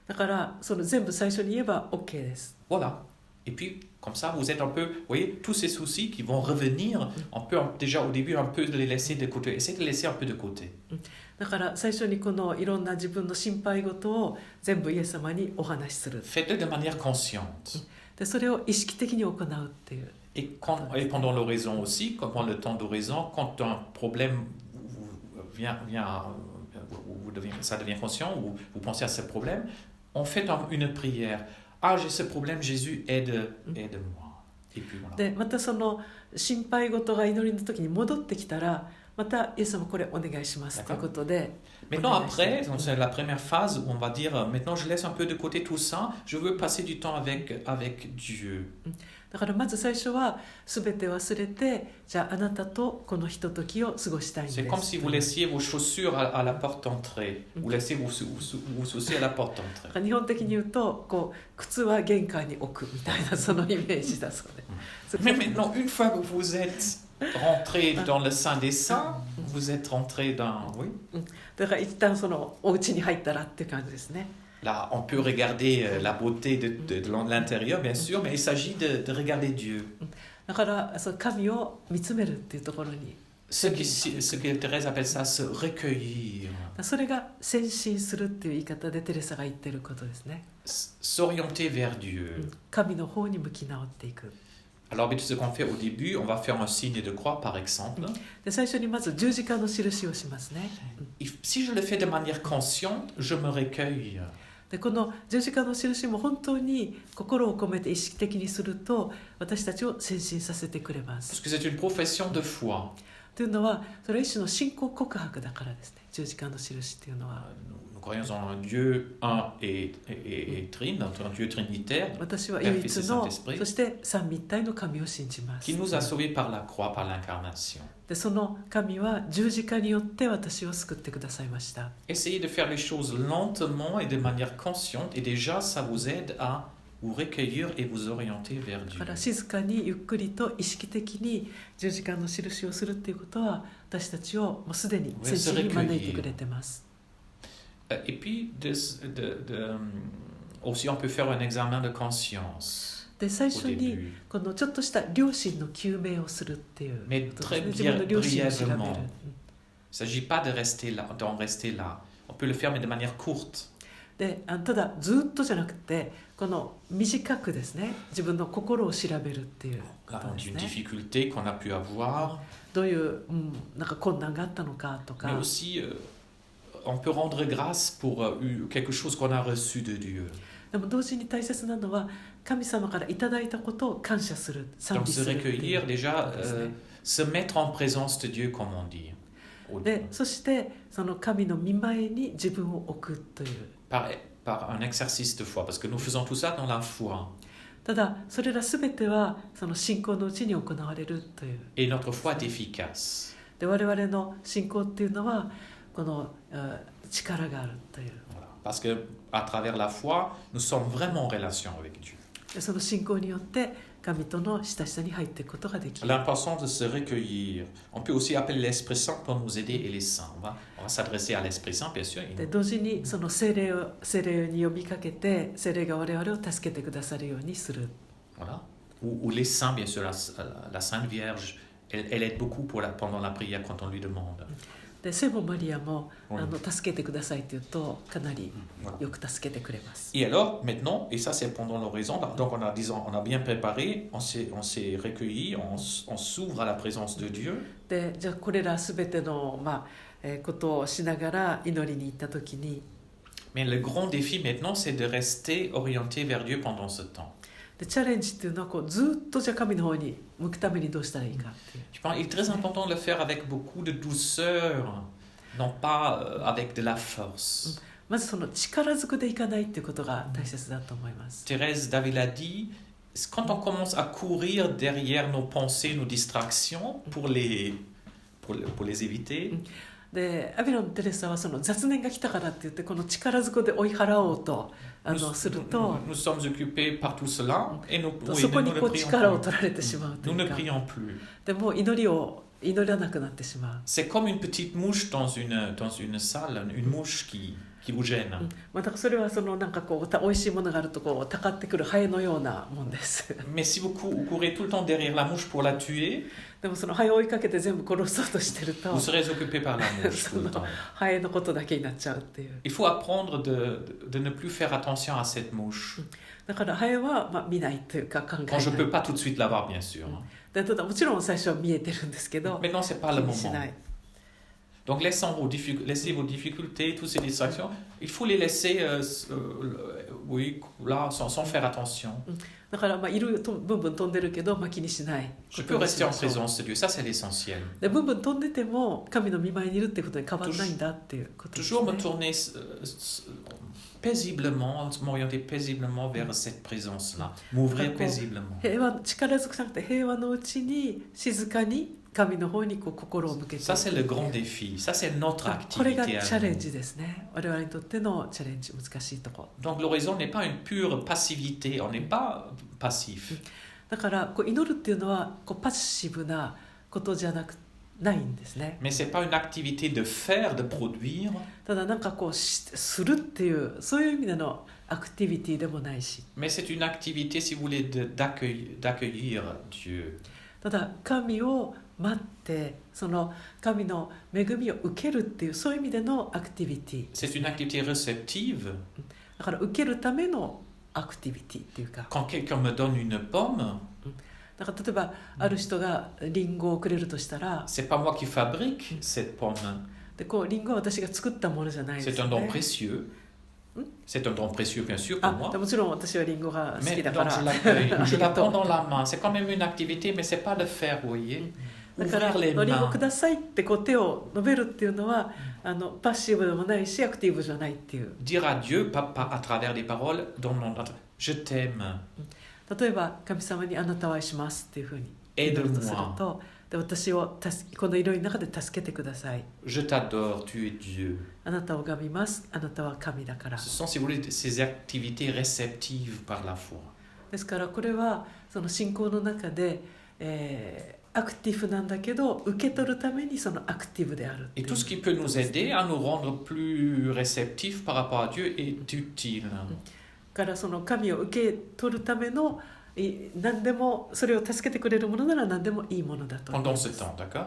だからその全部最初に言えば OK です。 Voilà. Et puis, comme ça, vous êtes un peu, vous voyez, tous ces soucis qui vont revenir, on peut déjà au début un peu les laisser de côté. Essayez de les laisser un peu de côté. だから最初にこのいろんな自分の心配事を全部イエス様にお話しする。 Faites-le de manière consciente. でそれを意識的に行うっていう。 Et pendant l'oraison aussi, pendant le temps d'oraison, quand un problème ça devient conscient, ou vous pensez à ce problème, on fait une prière. Ah, j'ai ce problème, Jésus, aide-moi. Et puis voilà. でまたその心配事が祈りの時に戻ってきたら、またイエス様これお願いしますということで。 Maintenant, après, c'est la première phase où on va dire, maintenant je laisse un peu de côté tout ça, je veux passer du temps avec Dieu. だからまず最初は全て忘れて、じゃああなたとこのひとときを過ごしたいんです。 C'est comme si vous laissiez vos chaussures à la porte d'entrée. Vous laissez vos soucis à la porte d'entrée. 日本的に言うとこう靴は玄関に置くみたいなそのイメージだそうで。 Mais maintenant, une fois que vous êtes rentré dans le Saint des Saints, vous êtes rentré dans... Oui. だから一旦そのお家に入ったらっていう感じですね。 Là, on peut regarder la beauté de l'intérieur, bien sûr, mais il s'agit de regarder Dieu. だからその神を見つめるっていうところに。 Ce que Thérèse appelle ça, se recueillir. それが先進するっていう言い方でテレサが言ってることですね。 S'orienter vers Dieu. 神の方に向き直っていく。 Alors, ce qu'on fait au début, on va faire un signe de croix, par exemple. で最初にまず十字架の印をしますね。 Si je le fais de manière consciente, je me recueille. でこの十字架の印も本当に心を込めて意識的にすると私たちを先進させてくれます。 Parce que c'est une profession de foi. というのはそれは一種の信仰告白だからですね。十字架の印っていうのは。 Nous croyons en un Dieu un et trine, un Dieu trinitaire, 私は唯一 Père, Fils et の Saint-Esprit, そして三位一体の神を信じます。 qui nous a sauvés par la croix, par l'incarnation. でその神は十字架によって私を救ってくださいました。 Essayez de faire les choses lentement et de manière consciente, et déjà ça vous aide à vous recueillir et vous orienter vers だ Dieu. から静かにゆっくりと意識的に十字架の印をするっていうことは私たちをもうすでに先進に招いてくれてます。 Et puis, aussi on peut faire un examen de conscience で最 au 初に début. このちょっとした良心の究明をするっていうことですね。 Mais 自分の良心を調べる。 brièvement. Il ne s'agit pas d'en rester là. On peut le faire, mais de manière courte. でただずっとじゃなくてこの短くですね自分の心を調べるっていうこ Là, とです une ね。 difficulté qu'on a pu avoir, どういう、なんか困難があったのかと mais か。 aussi on peut rendre grâce pour quelque chose qu'on a reçu de Dieu. でも同時に大切なのは神様からいただいたことを感謝する、賛 Donc 美 se するっていう recueillir, déjà, ことですね。 se mettre en présence de Dieu, comme on dit. でそしてその神の御前に自分を置くという。 Par un exercice de foi, parce que nous faisons tout ça dans la foi. ただそれらすべてはその信仰のうちに行われるという。 Et notre foi est efficace. で我々の信仰っていうのはこの力があるという。 Voilà. Parce que à travers la foi, nous sommes vraiment en relation avec Dieu. でその信仰によって神との親しさに入っていくことができる。 L'importance de se recueillir. On peut aussi appeler l'Esprit Saint pour nous aider et les saints. On va s'adresser à l'Esprit Saint, bien sûr. で同時にその聖霊に呼びかけて聖霊が我々を助けてくださるようにする。 Voilà. Ou les saints, bien sûr, la Sainte Vierge, elle aide beaucoup pendant la prière quand on lui demande. で聖母マリアも、うん助けてくださいと言うとかなりよく助けてくれます。 Et alors, maintenant, et ça c'est pendant l'oraison, donc on a bien préparé, on s'est recueilli, on s'ouvre à la présence de Dieu. でじゃあこれらすべての、ことをしながら祈りに行った時に、 Mais le grand défi maintenant, c'est de rester orienté vers Dieu pendant ce temps. でチャレンジっていうのはこうずっとじゃあ神の方に向くためにどうしたらいいかっていう。 Je pense qu'il est très important de le faire avec beaucoup de douceur, non pas avec de la force. まずその力ずくでいかないっていうことが大切だと思います。 Thérèse d'Avila dit, quand on commence à courir derrière nos pensées, nos distractions, pour les éviter, でアビロのテレサはその雑念が来たからって言ってこの力ずくで追い払おうとすると、 nous sommes occupés par tout cela et nous そこにこう力を ne 取られてしまうと nous い ne うか、 prions plus. でもう祈らなくなってしまう。 C'est comme une petite mouche dans une salle, une mouche qui vous gêne. だからそれはそのなんかこう美味しいものがあるとこうたかってくるハエのようなもんです。 Mais si vous courez tout le temps derrière la mouche pour la tuer, でもそのハエを追いかけて全部殺そうとしてると vous serez occupé par la mouche tout le temps. ハエのことだけになっちゃうっていう。 Il faut apprendre de ne plus faire attention à cette mouche. だからハエは見ないというか考えな Quand い。 je ne peux pas tout de suite l'avoir, bien sûr. でただもちろん最初は見えてるんですけど、 Maintenant, ce n'est pas le 気にし moment. ない。 Donc, laissez vos difficultés, toutes ces distractions, il faut les laisser, oui, là, sans faire attention. だからいるとブンブン飛んでるけど、気にしない。 Je peux rester en présence de Dieu, ça c'est l'essentiel. でブンブン飛んでても神の御前にいるってことに変わらないんだっていうことですね。 Toujours me tourner paisiblement, m'orienter paisiblement vers cette présence-là, m'ouvrir paisiblement. 平和力ずくなくて平和のうちに静かに神の方にこう心を向けていく。 Ça c'est le grand défi, ça c'est notre これが activité チ à ャレン nous. ジですね。我々にとってのチャレンジ、難しいところ。 Donc l'oraison n'est pas une pure passivité, on n'est pas passif. だからこう祈るっていうのはこうパッシブなことじゃないんですね。 Mais c'est pas une activité de faire, de produire, ただなんかこうするっていうそういう意味でのアクティビティでもないし、 mais c'est une activité, si vous voulez, d'accueillir Dieu. ただ神を待ってその神の恵みを受けるっていうそういう意味でのアクティビティ。 C'est une activité réceptive. だから受けるためのアクティビティっていうか。 Quand quelqu'un me donne une pomme, だから例えばある人がリンゴをくれるとしたら、 c'est pas moi qui fabrique cette pomme. でこうリンゴは私が作ったものじゃないで C'est すよ un don ね。 précieux. C'est un don précieux, bien sûr, あ pour moi. もちろん私はリンゴが好 Mais きだ donc から。 je l'accueille, je la prends dans la main. C'est quand même une activité, mais c'est pas le faire, vous voyez. だから Ouvrir les リンゴ mains. くださいってこう手を伸べるっていうのはパッシブでもないしアクティブじゃないっていう。 Dire à Dieu, pas à travers des paroles, je t'aime. 例えば神様にあなたを愛しますっていうふうに祈るとすると、で私をこの祈りの中で助けてください。 Je t'adore, tu es Dieu. あなたを拝みます。あなたは神だから。 Ce sont, si vous voulez, ces activités réceptives par la foi. ですからこれはその信仰の中で、アクティブなんだけど受け取るためにそのアクティブであるってい Et う tout ce qui peut nous aider à nous rendre plus réceptifs par rapport à Dieu est utile. からその神を受け取るための何でもそれを助けてくれるものなら何でもいいものだと思い Pendant ます。 ce temps, d'accord?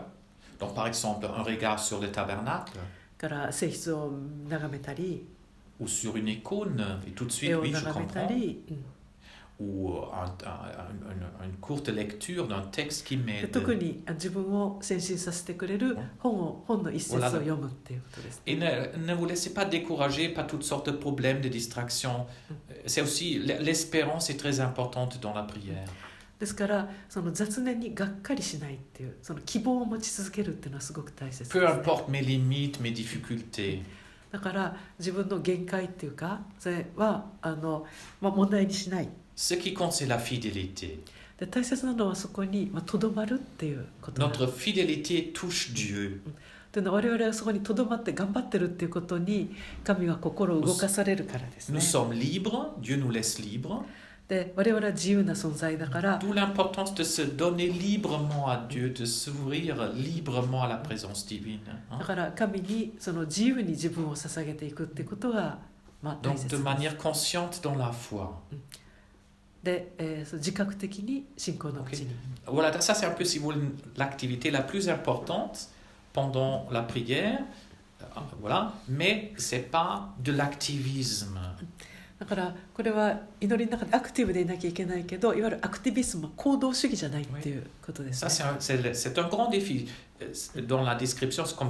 Donc, par exemple, un regard sur le tabernacle から性質を眺めたり ou sur une icône, et tout de 絵 suite, を oui, je 眺めた comprends. り、Ou une courte lecture d'un texte qui で m'aide. 特に自分を先進させてくれる本の一節を読むっていうことです、ね。 Et ne vous laissez pas décourager par toutes sortes de problèmes, de distractions. C'est aussi, l'espérance est très importante dans la prière. ですからその雑念にがっかりしないっていうその希望を持ち続けるっていうのはすごく大切です、 Peu ね。 importe mes limites, mes difficultés. だから自分の限界っていうかそれは問題にしない。 Ce qui compte, c'est la fidélité. で大切なのはそこにとどまるっていうことなんです。 Notre fidélité touche Dieu. というのは我々はそこにとどまって頑張ってるっていうことに神は心を動かされるからですね。 Nous sommes libres, Dieu nous laisse libres. でで我々は自由な存在だから、 D'où l'importance de se donner librement à Dieu, de s'ouvrir librement à la présence divine. だから神にその自由に自分を捧げていくってことが、大 Donc 切 de です。 manière consciente dans la foi. で、その自覚的に信仰のうちに、 Voilà, ça c'est un peu, si vous voulez, l'activité la plus importante pendant la prière. Voilà, mais c'est pas de l'activisme. だからこれは祈りの中でアクティブでいなきゃいけないけど、いわゆるアクティビズムは行動主義じゃないっていうことです Ça ね。 c'est un grand défi. Dans la description, comme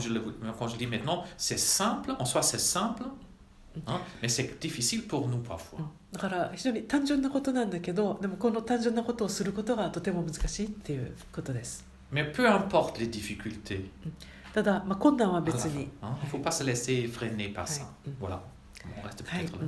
quand je dis maintenant, c'est simple, en soi c'est simple, hein, mais c'est difficile pour nous parfois. だから非常に単純なことなんだけど、でもこの単純なことをすることがとても難しいっていうことです。 Mais peu importe les difficultés, ただ、困難は à la 別 fin, に、 hein, il ne faut pas se laisser freiner par ça. Ouais. Voilà, on reste はい、 peut-être là.